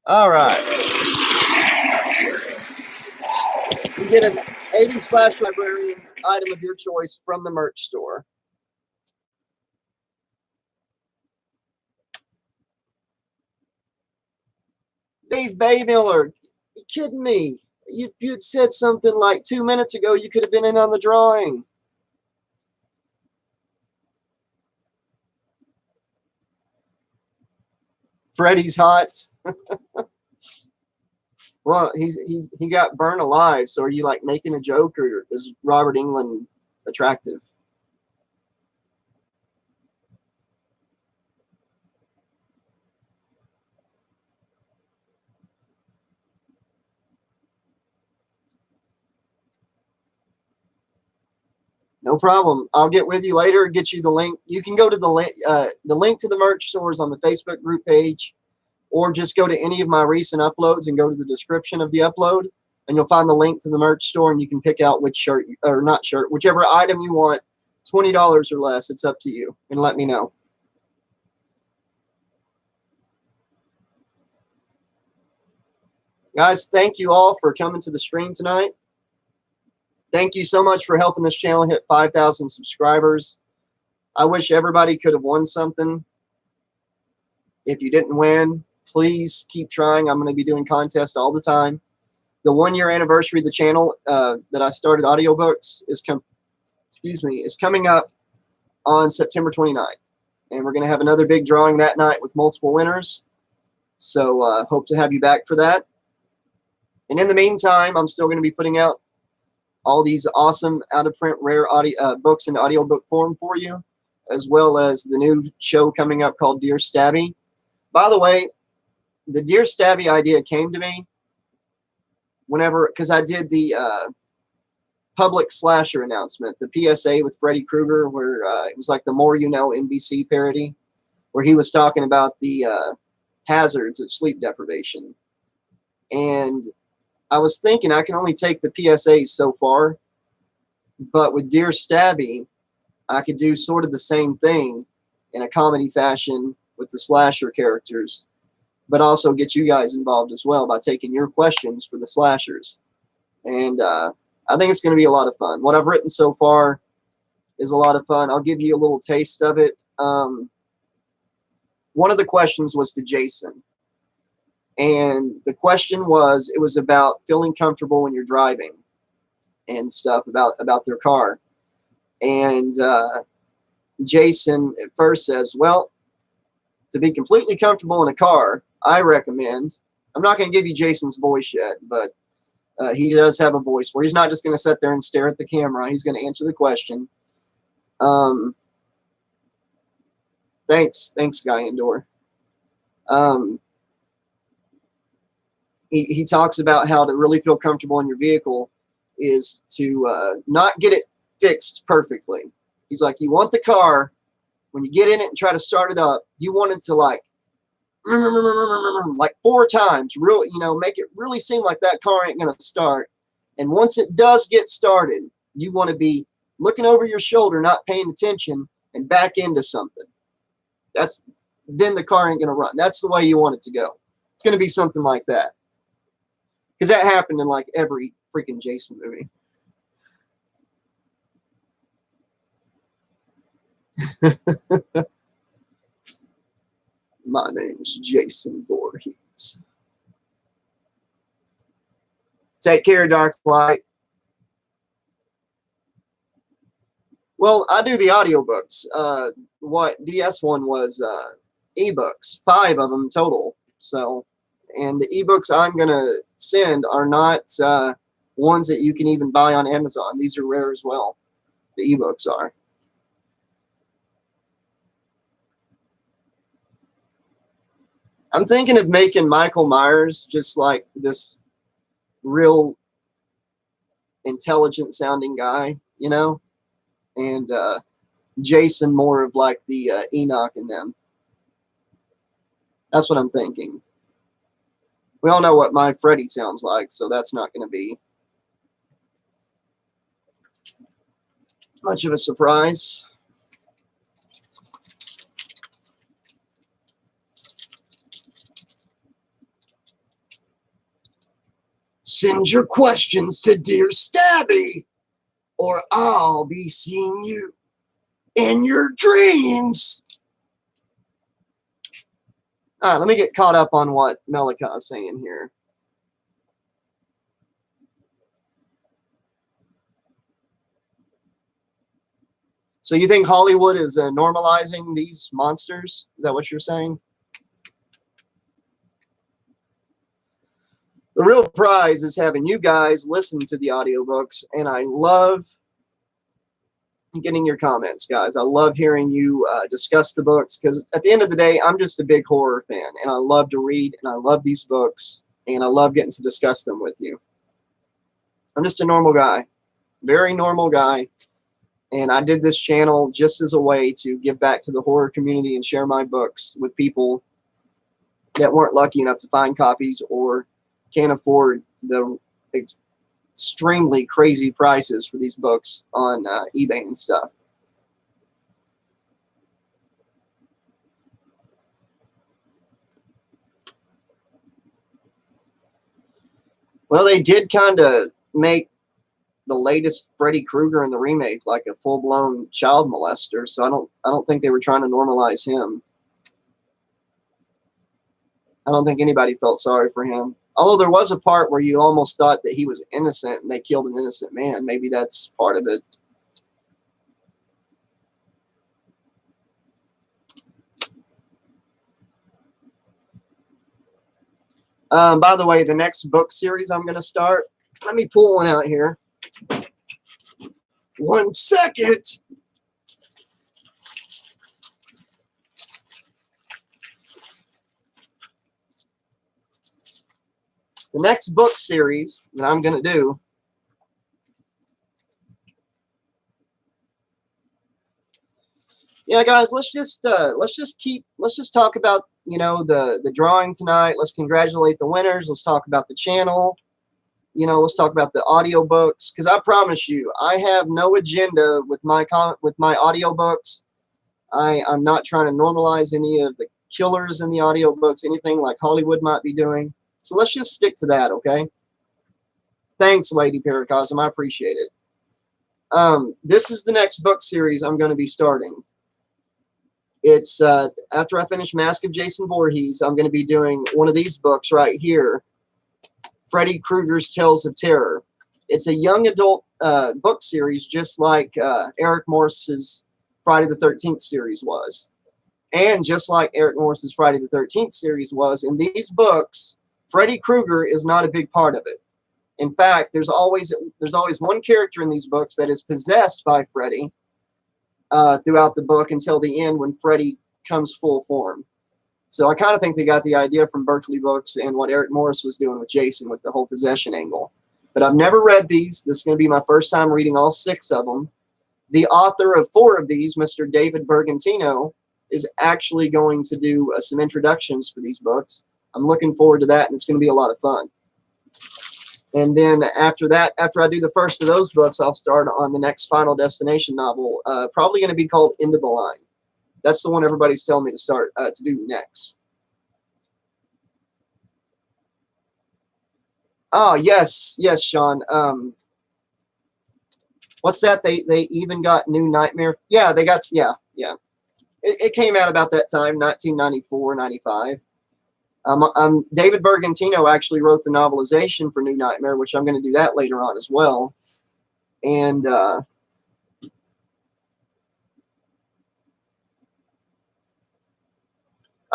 All right. You get an 80/ librarian item of your choice from the merch store. Dave Baymiller, you kidding me? If you had said something like 2 minutes ago, you could have been in on the drawing. Freddy's hot. Well, he got burned alive. So are you like making a joke, or is Robert Englund attractive? No problem. I'll get with you later. Get you the link. You can go to the link to the merch stores on the Facebook group page, or just go to any of my recent uploads and go to the description of the upload, and you'll find the link to the merch store, and you can pick out which shirt, or not shirt, whichever item you want, $20 or less. It's up to you, and let me know. Guys, thank you all for coming to the stream tonight. Thank you so much for helping this channel hit 5,000 subscribers. I wish everybody could have won something. If you didn't win, please keep trying. I'm going to be doing contests all the time. The 1-year anniversary of the channel that I started audiobooks is coming up on September 29th. And we're going to have another big drawing that night with multiple winners. So hope to have you back for that. And in the meantime, I'm still going to be putting out all these awesome out-of-print rare audio books in audiobook form for you, as well as the new show coming up called Dear Stabby. By the way, the Dear Stabby idea came to me because I did the public slasher announcement, the PSA with Freddy Krueger, where it was like the More You Know NBC parody, where he was talking about the hazards of sleep deprivation. And I was thinking I can only take the PSAs so far, but with Dear Stabby, I could do sort of the same thing in a comedy fashion with the slasher characters, but also get you guys involved as well by taking your questions for the slashers. And I think it's going to be a lot of fun. What I've written so far is a lot of fun. I'll give you a little taste of it. One of the questions was to Jason. And the question was, it was about feeling comfortable when you're driving and stuff about their car. And Jason at first says, well, to be completely comfortable in a car, I recommend, I'm not going to give you Jason's voice yet, but he does have a voice where he's not just going to sit there and stare at the camera. He's going to answer the question. Thanks, Guy Indoor. He talks about how to really feel comfortable in your vehicle is to not get it fixed perfectly. He's like, you want the car, when you get in it and try to start it up, you want it to like 4 times, really, make it really seem like that car ain't going to start. And once it does get started, you want to be looking over your shoulder, not paying attention, and back into something. Then the car ain't going to run. That's the way you want it to go. It's going to be something like that. Because that happened in like every freaking Jason movie. My name's Jason Voorhees. Take care, Dark Flight. Well, I do the audiobooks. What DS one was ebooks, 5 of them total. So, and the ebooks I'm gonna send are not ones that you can even buy on Amazon. These are rare as well. The ebooks are. I'm thinking of making Michael Myers just like this real intelligent sounding guy, and Jason more of like the Enoch in them. That's what I'm thinking. We all know what my Freddy sounds like, so that's not going to be much of a surprise. Send your questions to Dear Stabby, or I'll be seeing you in your dreams. All right, let me get caught up on what Melika is saying here. So you think Hollywood is normalizing these monsters? Is that what you're saying? The real prize is having you guys listen to the audiobooks, and I love getting your comments, guys. I love hearing you discuss the books, because at the end of the day, I'm just a big horror fan, and I love to read, and I love these books, and I love getting to discuss them with you. I'm just a normal guy, very normal guy, and I did this channel just as a way to give back to the horror community and share my books with people that weren't lucky enough to find copies or can't afford the extremely crazy prices for these books on eBay and stuff. Well, they did kind of make the latest Freddy Krueger in the remake like a full-blown child molester, so I don't think they were trying to normalize him. I don't think anybody felt sorry for him. Although there was a part where you almost thought that he was innocent and they killed an innocent man. Maybe that's part of it. By the way, the next book series I'm going to start, let me pull one out here. 1 second. The next book series that I'm going to do yeah, guys, let's just talk about, you know, the drawing tonight. Let's congratulate the winners. Let's talk about the channel. You know, let's talk about the audiobooks, because I promise you, I have no agenda with my audiobooks. I'm not trying to normalize any of the killers in the audiobooks, anything like Hollywood might be doing. So let's just stick to that, okay? Thanks, Lady Paracosm. I appreciate it. This is the next book series I'm going to be starting. It's after I finish Mask of Jason Voorhees, I'm going to be doing one of these books right here, Freddy Krueger's Tales of Terror. It's a young adult book series, just like Eric Morse's Friday the 13th series was. And just like Eric Morse's Friday the 13th series was, in these books, Freddy Krueger is not a big part of it. In fact, there's always one character in these books that is possessed by Freddy throughout the book until the end when Freddy comes full form. So I kind of think they got the idea from Berkeley Books and what Eric Morse was doing with Jason with the whole possession angle. But I've never read these. This is going to be my first time reading all 6 of them. The author of 4 of these, Mr. David Bergantino, is actually going to do some introductions for these books. I'm looking forward to that, and it's going to be a lot of fun. And then after that, after I do the first of those books, I'll start on the next Final Destination novel, probably going to be called End of the Line. That's the one everybody's telling me to start to do next. Oh, yes, Sean. What's that? They even got New Nightmare. Yeah, they got, yeah. It came out about that time, 1994, 95. David Bergantino actually wrote the novelization for New Nightmare, which I'm going to do that later on as well. And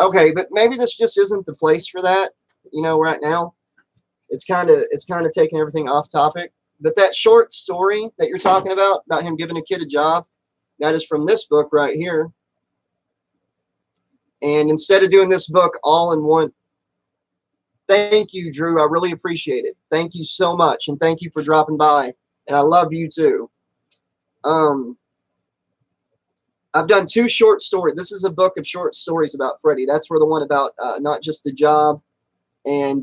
okay, but maybe this just isn't the place for that. You know, right now, it's kind of taking everything off topic. But that short story that you're talking about him giving a kid a job, that is from this book right here. And instead of doing this book all in one, thank you, Drew. I really appreciate it. Thank you so much, and thank you for dropping by. And I love you too. I've done 2 short stories. This is a book of short stories about Freddy. That's where the one about Not Just a Job and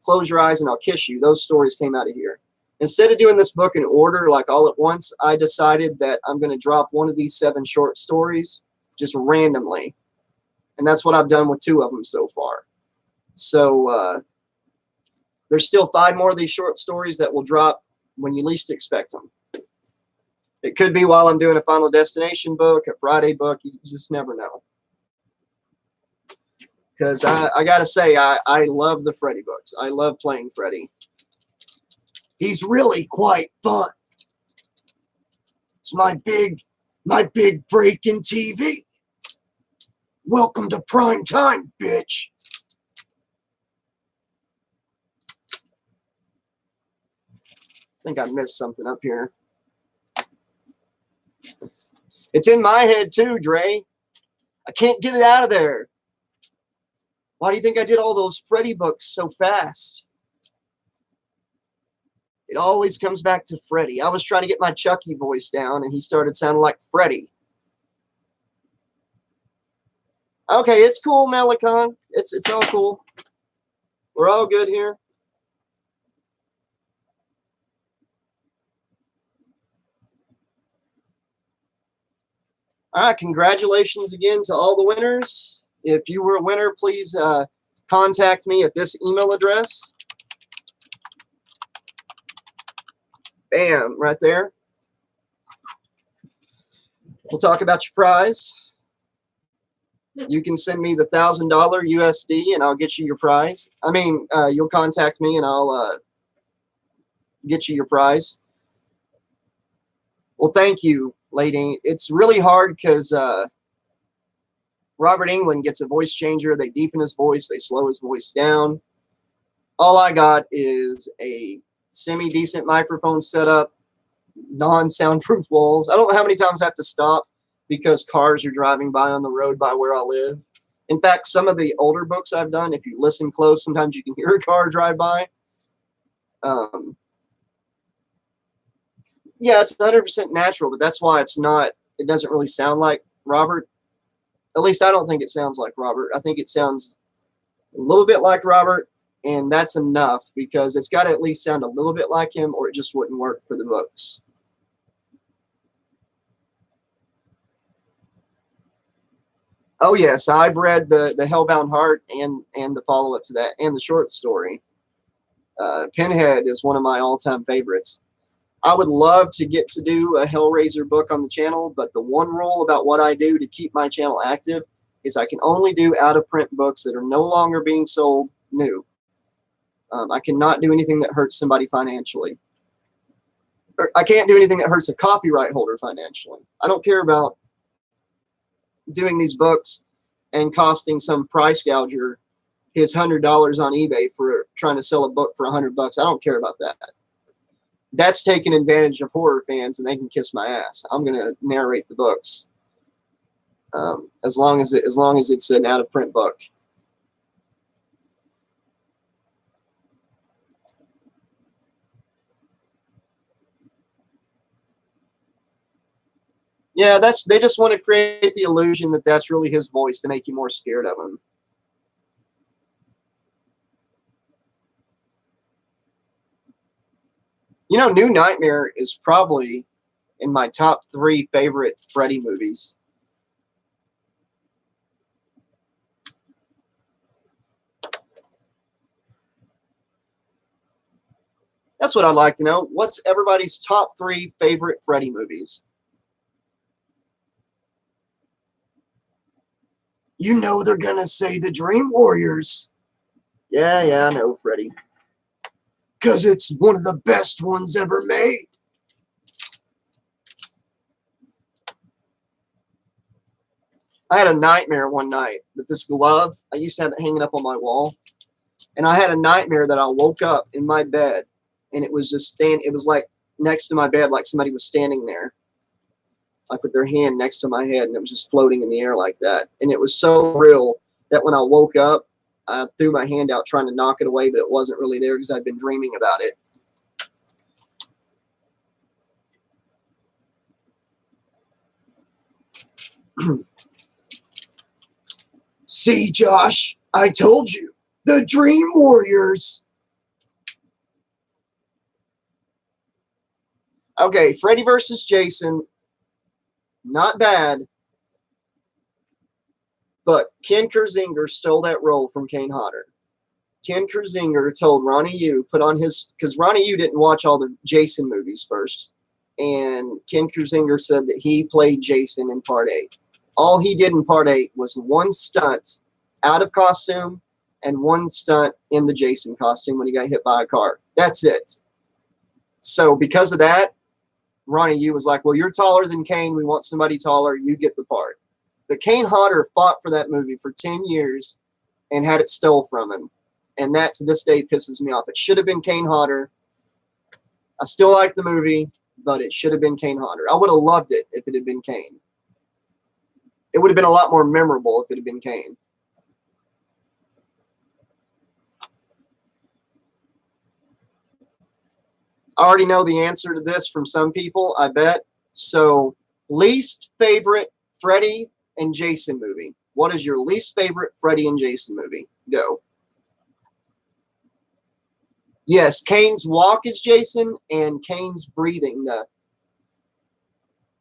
Close Your Eyes and I'll Kiss You, those stories came out of here. Instead of doing this book in order, like all at once, I decided that I'm going to drop one of these 7 short stories just randomly. And that's what I've done with 2 of them so far. So there's still 5 more of these short stories that will drop when you least expect them. It could be while I'm doing a Final Destination book, a Friday book. You just never know. Because I got to say, I love the Freddy books. I love playing Freddy. He's really quite fun. It's my big break in TV. Welcome to prime time, bitch. I think I missed something up here. It's in my head too, Dre. I can't get it out of there. Why do you think I did all those Freddy books so fast? It always comes back to Freddy. I was trying to get my Chucky voice down, and he started sounding like Freddy. Okay, it's cool, Melicon. It's all cool. We're all good here. All right, congratulations again to all the winners. If you were a winner, please contact me at this email address. Bam, right there. We'll talk about your prize. You can send me the $1,000 USD and I'll get you your prize. I mean, you'll contact me and I'll get you your prize. Well, thank you, lady. It's really hard because Robert Englund gets a voice changer. They deepen his voice. They slow his voice down. All I got is a semi-decent microphone setup, non-soundproof walls. I don't know how many times I have to stop because cars are driving by on the road by where I live. In fact, some of the older books I've done, if you listen close, sometimes you can hear a car drive by. Yeah, it's 100% natural, but that's why it doesn't really sound like Robert. At least I don't think it sounds like Robert. I think it sounds a little bit like Robert, and that's enough because it's got to at least sound a little bit like him or it just wouldn't work for the books. Oh, yes, I've read the Hellbound Heart and the follow-up to that and the short story. Pinhead is one of my all-time favorites. I would love to get to do a Hellraiser book on the channel, but the one rule about what I do to keep my channel active is I can only do out-of-print books that are no longer being sold new. I cannot do anything that hurts somebody financially. I can't do anything that hurts a copyright holder financially. I don't care about doing these books and costing some price gouger his $100 on eBay for trying to sell a book for $100. I don't care about that. That's taking advantage of horror fans, and they can kiss my ass. I'm going to narrate the books as long as it's an out of print book. Yeah, they just want to create the illusion that that's really his voice to make you more scared of him. You know, New Nightmare is probably in my top 3 favorite Freddy movies. That's what I'd like to know. What's everybody's top 3 favorite Freddy movies? You know they're going to say the Dream Warriors. Yeah, I know, Freddy. Because it's one of the best ones ever made. I had a nightmare one night that this glove, I used to have it hanging up on my wall, and I had a nightmare that I woke up in my bed, and it was just it was like next to my bed, like somebody was standing there, like with their hand next to my head, and it was just floating in the air like that. And it was so real that when I woke up, I threw my hand out trying to knock it away, but it wasn't really there because I'd been dreaming about it. See, Josh, I told you. The Dream Warriors. Okay, Freddy versus Jason. Not bad. But Ken Kersinger stole that role from Kane Hodder. Ken Kersinger told Ronnie Yu, because Ronnie Yu didn't watch all the Jason movies first. And Ken Kersinger said that he played Jason in Part 8. All he did in Part 8 was one stunt out of costume and one stunt in the Jason costume when he got hit by a car. That's it. So because of that, Ronnie Yu was like, well, you're taller than Kane. We want somebody taller. You get the part. But Kane Hodder fought for that movie for 10 years and had it stole from him. And that, to this day, pisses me off. It should have been Kane Hodder. I still like the movie, but it should have been Kane Hodder. I would have loved it if it had been Kane. It would have been a lot more memorable if it had been Kane. I already know the answer to this from some people, I bet. So, least favorite Freddy and Jason movie. What is your least favorite Freddy and Jason movie? Go. Yes, Kane's walk is Jason, and Kane's breathing.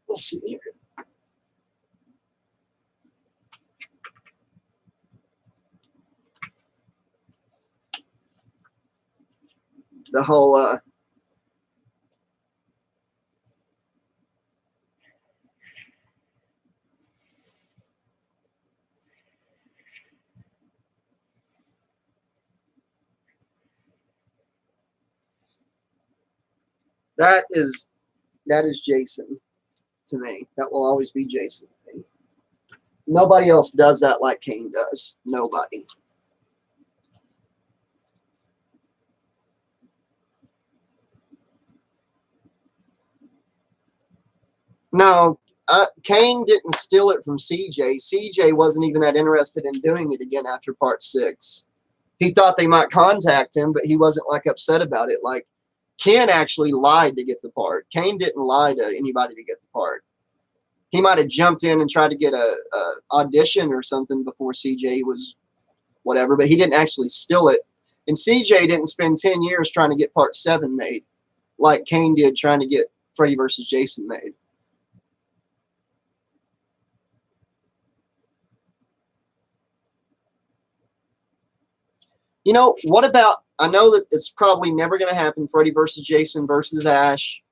Let's see here. The whole That is Jason to me. That will always be Jason to me. Nobody else does that like Kane does. Nobody. No, Kane didn't steal it from CJ. CJ wasn't even that interested in doing it again after part 6. He thought they might contact him, but he wasn't like upset about it. Like, Ken actually lied to get the part. Kane didn't lie to anybody to get the part. He might have jumped in and tried to get a audition or something before CJ was whatever, but he didn't actually steal it. And CJ didn't spend 10 years trying to get part 7 made like Kane did trying to get Freddy vs. Jason made. You know, what about, I know that it's probably never going to happen, Freddy vs. Jason versus Ash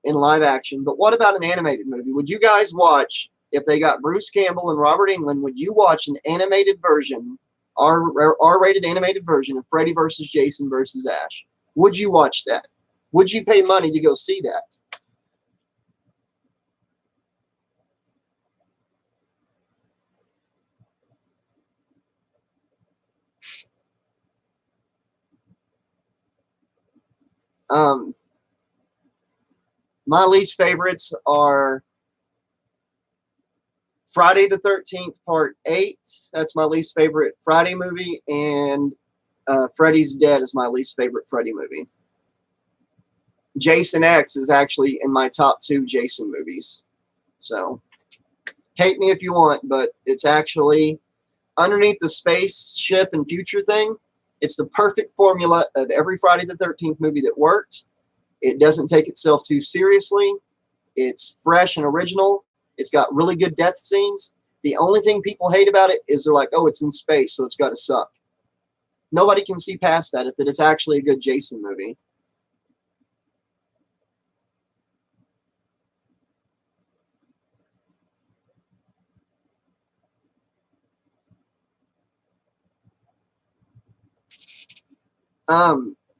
in live action, but what about an animated movie? Would you guys watch, if they got Bruce Campbell and Robert Englund, would you watch an animated version, R-rated animated version of Freddy vs. Jason versus Ash? Would you watch that? Would you pay money to go see that? My least favorites are Friday the 13th, Part 8. That's my least favorite Friday movie. And Freddy's Dead is my least favorite Freddy movie. Jason X is actually in my top 2 Jason movies. So, hate me if you want, but it's actually underneath the spaceship and future thing. It's the perfect formula of every Friday the 13th movie that worked. It doesn't take itself too seriously. It's fresh and original. It's got really good death scenes. The only thing people hate about it is they're like, oh, it's in space, so it's got to suck. Nobody can see past that, that it's actually a good Jason movie.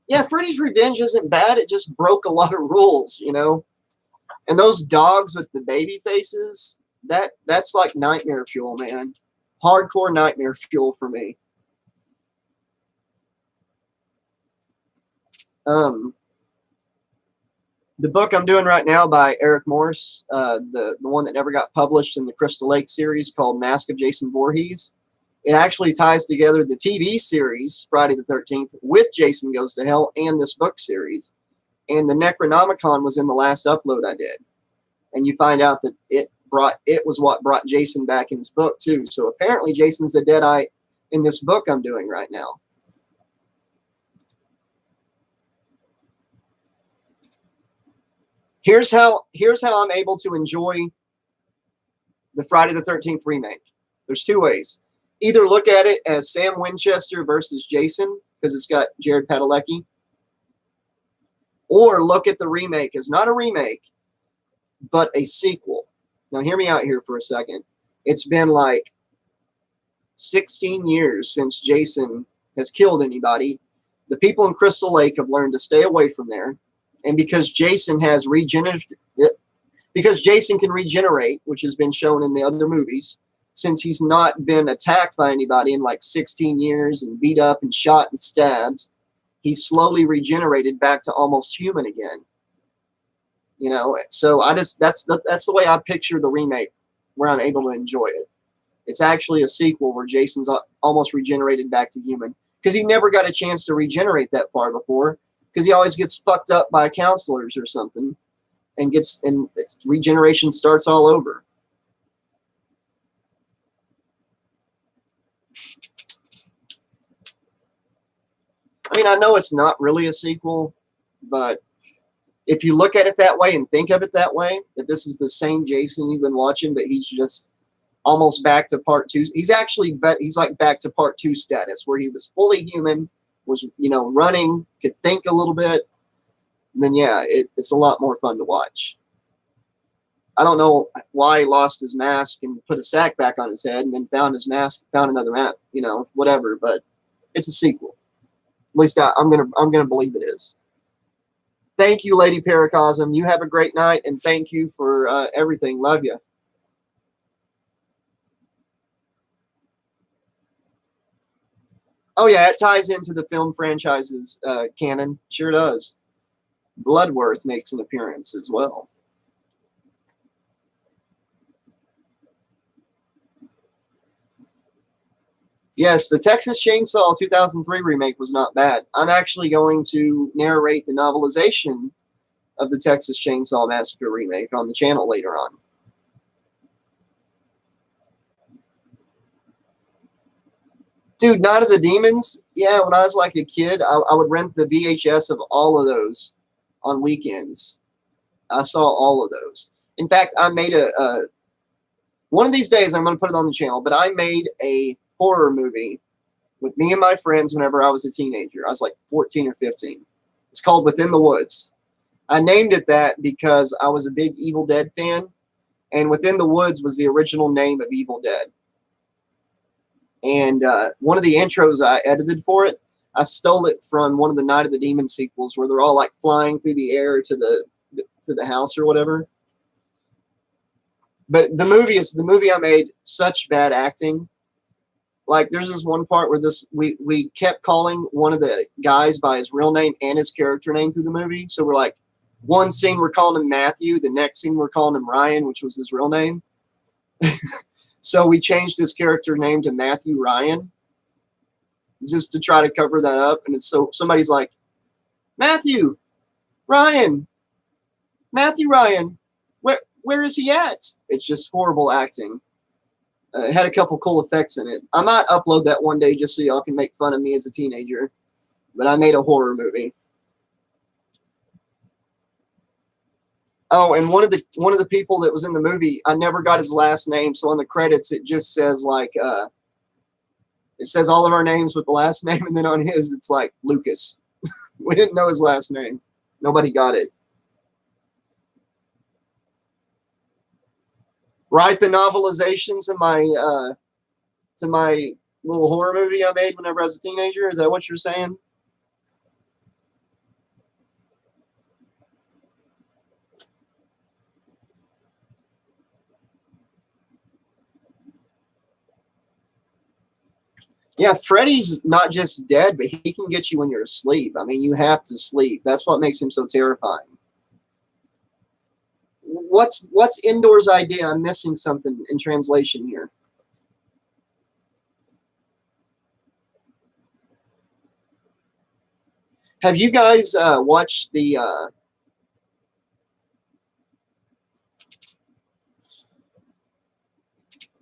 Yeah, Freddy's Revenge isn't bad. It just broke a lot of rules, you know. And those dogs with the baby faces, that's like nightmare fuel, man. Hardcore nightmare fuel for me. The book I'm doing right now by Eric Morse, the one that never got published in the Crystal Lake series called Mask of Jason Voorhees, it actually ties together the TV series, Friday the 13th, with Jason Goes to Hell and this book series. And the Necronomicon was in the last upload I did. And you find out that it was what brought Jason back in his book, too. So apparently Jason's a Deadite in this book I'm doing right now. Here's how I'm able to enjoy the Friday the 13th remake. There's 2 ways. Either look at it as Sam Winchester versus Jason, because it's got Jared Padalecki, or look at the remake as not a remake, but a sequel. Now, hear me out here for a second. It's been like 16 years since Jason has killed anybody. The people in Crystal Lake have learned to stay away from there. And because Jason has because Jason can regenerate, which has been shown in the other movies, since he's not been attacked by anybody in like 16 years and beat up and shot and stabbed, he's slowly regenerated back to almost human again. You know, so that's the way I picture the remake, where I'm able to enjoy it. It's actually a sequel where Jason's almost regenerated back to human, because he never got a chance to regenerate that far before, because he always gets fucked up by counselors or something, and regeneration starts all over. I mean, I know it's not really a sequel, but if you look at it that way and think of it that way, that this is the same Jason you've been watching, but he's just almost back to part 2. He's like back to part 2 status, where he was fully human, was, you know, running, could think a little bit. Then yeah, it's a lot more fun to watch. I don't know why he lost his mask and put a sack back on his head and then found his mask, found another map, you know, whatever, but it's a sequel. At least I'm gonna believe it is. Thank you, Lady Paracosm. You have a great night, and thank you for everything. Love you. Oh, yeah, it ties into the film franchise's canon. Sure does. Bloodworth makes an appearance as well. Yes, the Texas Chainsaw 2003 remake was not bad. I'm actually going to narrate the novelization of the Texas Chainsaw Massacre remake on the channel later on. Dude, Night of the Demons? Yeah, when I was like a kid, I would rent the VHS of all of those on weekends. I saw all of those. In fact, I made one of these days I'm going to put it on the channel, but I made a horror movie with me and my friends whenever I was a teenager. I was like 14 or 15. It's called Within the Woods. I named it that because I was a big Evil Dead fan, and Within the Woods was the original name of Evil Dead. And one of the intros I edited for it, I stole it from one of the Night of the Demon sequels where they're all like flying through the air to the house or whatever. But the movie I made, such bad acting. Like there's this one part where we kept calling one of the guys by his real name and his character name through the movie. So we're like, one scene we're calling him Matthew, the next scene we're calling him Ryan, which was his real name. So we changed his character name to Matthew Ryan just to try to cover that up. And it's so somebody's like, Matthew Ryan, where is he at? It's just horrible acting. It had a couple cool effects in it. I might upload that one day just so y'all can make fun of me as a teenager. But I made a horror movie. Oh, and one of the people that was in the movie, I never got his last name, so on the credits it just says like it says all of our names with the last name, and then on his it's like Lucas. We didn't know his last name. Nobody got it. Write the novelizations to my little horror movie I made whenever I was a teenager. Is that what you're saying? Yeah, Freddy's not just dead, but he can get you when you're asleep. I mean, you have to sleep. That's what makes him so terrifying. What's Indoor's idea? I'm missing something in translation here. Have you guys watched the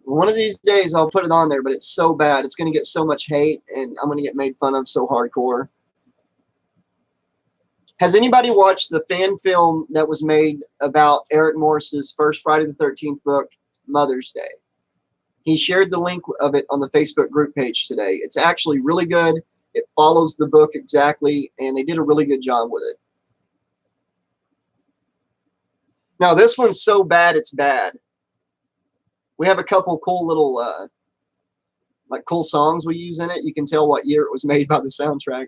one of these days I'll put it on there, but it's so bad. It's going to get so much hate, and I'm going to get made fun of so hardcore. Has anybody watched the fan film that was made about Eric Morse's first Friday the 13th book, Mother's Day? He shared the link of it on the Facebook group page today. It's actually really good. It follows the book exactly, and they did a really good job with it. Now, this one's so bad, it's bad. We have a couple cool little, like cool songs we use in it. You can tell what year it was made by the soundtrack.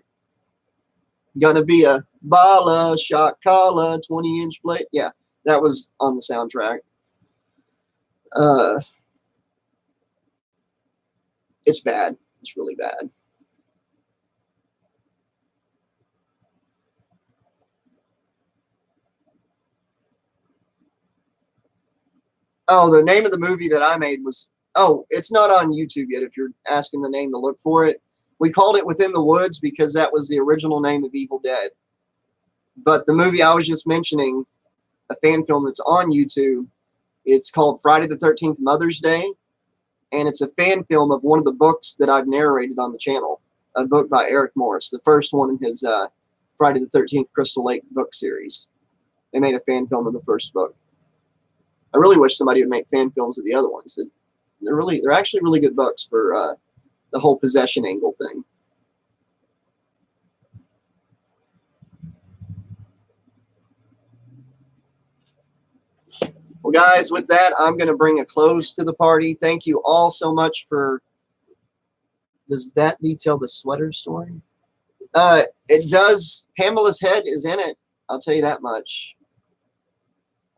Gonna be a bala, shot collar, 20-inch blade. Yeah, that was on the soundtrack. It's bad. It's really bad. Oh, the name of the movie that I made was, oh, it's not on YouTube yet if you're asking the name to look for it. We called it Within the Woods because that was the original name of Evil Dead. But the movie I was just mentioning, a fan film that's on YouTube, it's called Friday the 13th Mother's Day. And it's a fan film of one of the books that I've narrated on the channel, a book by Eric Morse, the first one in his Friday the 13th Crystal Lake book series. They made a fan film of the first book. I really wish somebody would make fan films of the other ones. They're actually really good books for the whole possession angle thing. Well, guys, with that, I'm going to bring a close to the party. Thank you all so much for... Does that detail the sweater story? It does. Pamela's head is in it. I'll tell you that much.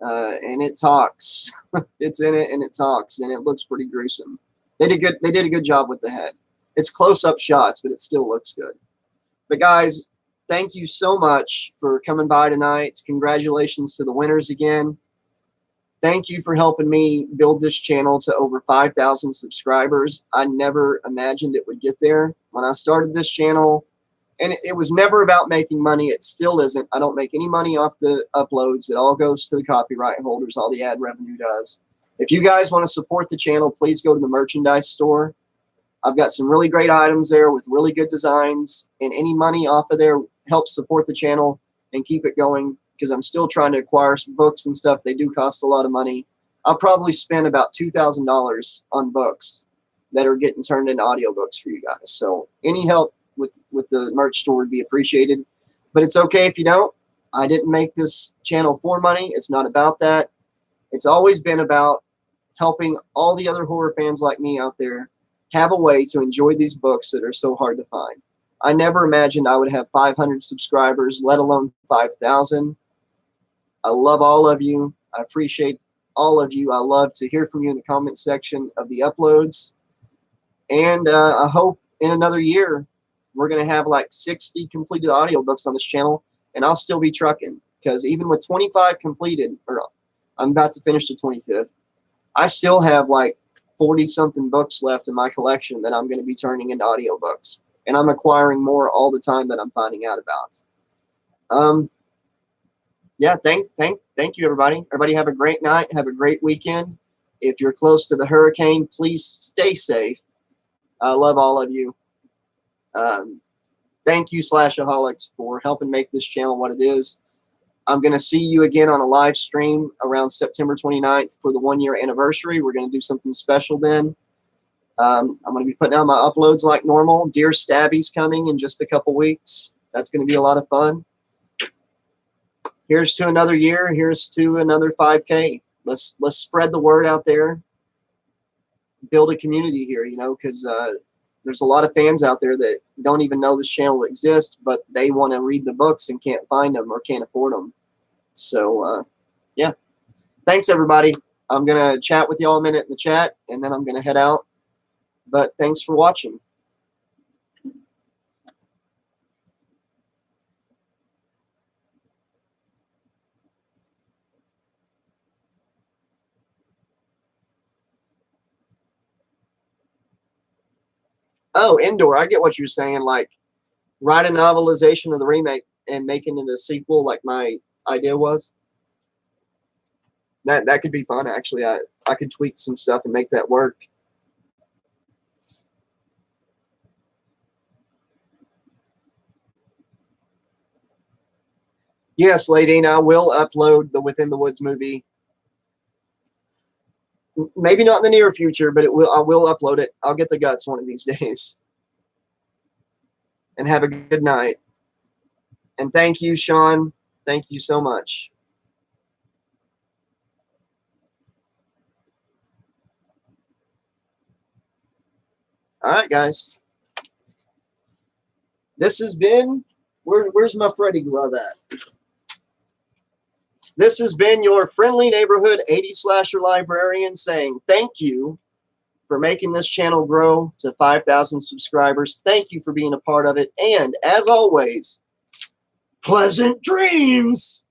And it talks. It's in it and it talks, and it looks pretty gruesome. They did a good job with the head. It's close-up shots, but it still looks good. But guys, thank you so much for coming by tonight. Congratulations to the winners again. Thank you for helping me build this channel to over 5,000 subscribers. I never imagined it would get there. When I started this channel, and it was never about making money. It still isn't. I don't make any money off the uploads. It all goes to the copyright holders. All the ad revenue does. If you guys want to support the channel, please go to the merchandise store. I've got some really great items there with really good designs, and any money off of there helps support the channel and keep it going, because I'm still trying to acquire some books and stuff. They do cost a lot of money. I'll probably spend about $2,000 on books that are getting turned into audiobooks for you guys. So any help with the merch store would be appreciated. But it's okay if you don't. I didn't make this channel for money. It's not about that. It's always been about helping all the other horror fans like me out there have a way to enjoy these books that are so hard to find. I never imagined I would have 500 subscribers, let alone 5,000. I love all of you. I appreciate all of you. I love to hear from you in the comment section of the uploads. And I hope in another year we're going to have like 60 completed audiobooks on this channel, and I'll still be trucking, because even with 25 completed, or I'm about to finish the 25th, I still have like 40-something books left in my collection that I'm going to be turning into audiobooks. And I'm acquiring more all the time that I'm finding out about. Yeah, thank you, everybody. Everybody have a great night. Have a great weekend. If you're close to the hurricane, please stay safe. I love all of you. Thank you, Slashaholics, for helping make this channel what it is. I'm going to see you again on a live stream around September 29th for the 1-year anniversary. We're going to do something special then. I'm going to be putting out my uploads like normal. Dear Stabby's coming in just a couple weeks. That's going to be a lot of fun. Here's to another year. Here's to another 5K. Let's spread the word out there. Build a community here, you know, because there's a lot of fans out there that don't even know this channel exists, but they want to read the books and can't find them or can't afford them. So, yeah. Thanks, everybody. I'm going to chat with y'all a minute in the chat, and then I'm going to head out. But thanks for watching. Oh, Indoor, I get what you're saying. Like, write a novelization of the remake and making it a sequel, like my idea was. That could be fun, actually. I could tweak some stuff and make that work. Yes, Ladine, I will upload the Within the Woods movie. Maybe not in the near future, but I will upload it. I'll get the guts one of these days. And have a good night. And thank you, Sean. Thank you so much. All right, guys. This has been, where's my Freddy glove at? This has been your friendly neighborhood 80 slasher librarian saying thank you for making this channel grow to 5,000 subscribers. Thank you for being a part of it. And as always, pleasant dreams.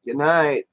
Good night.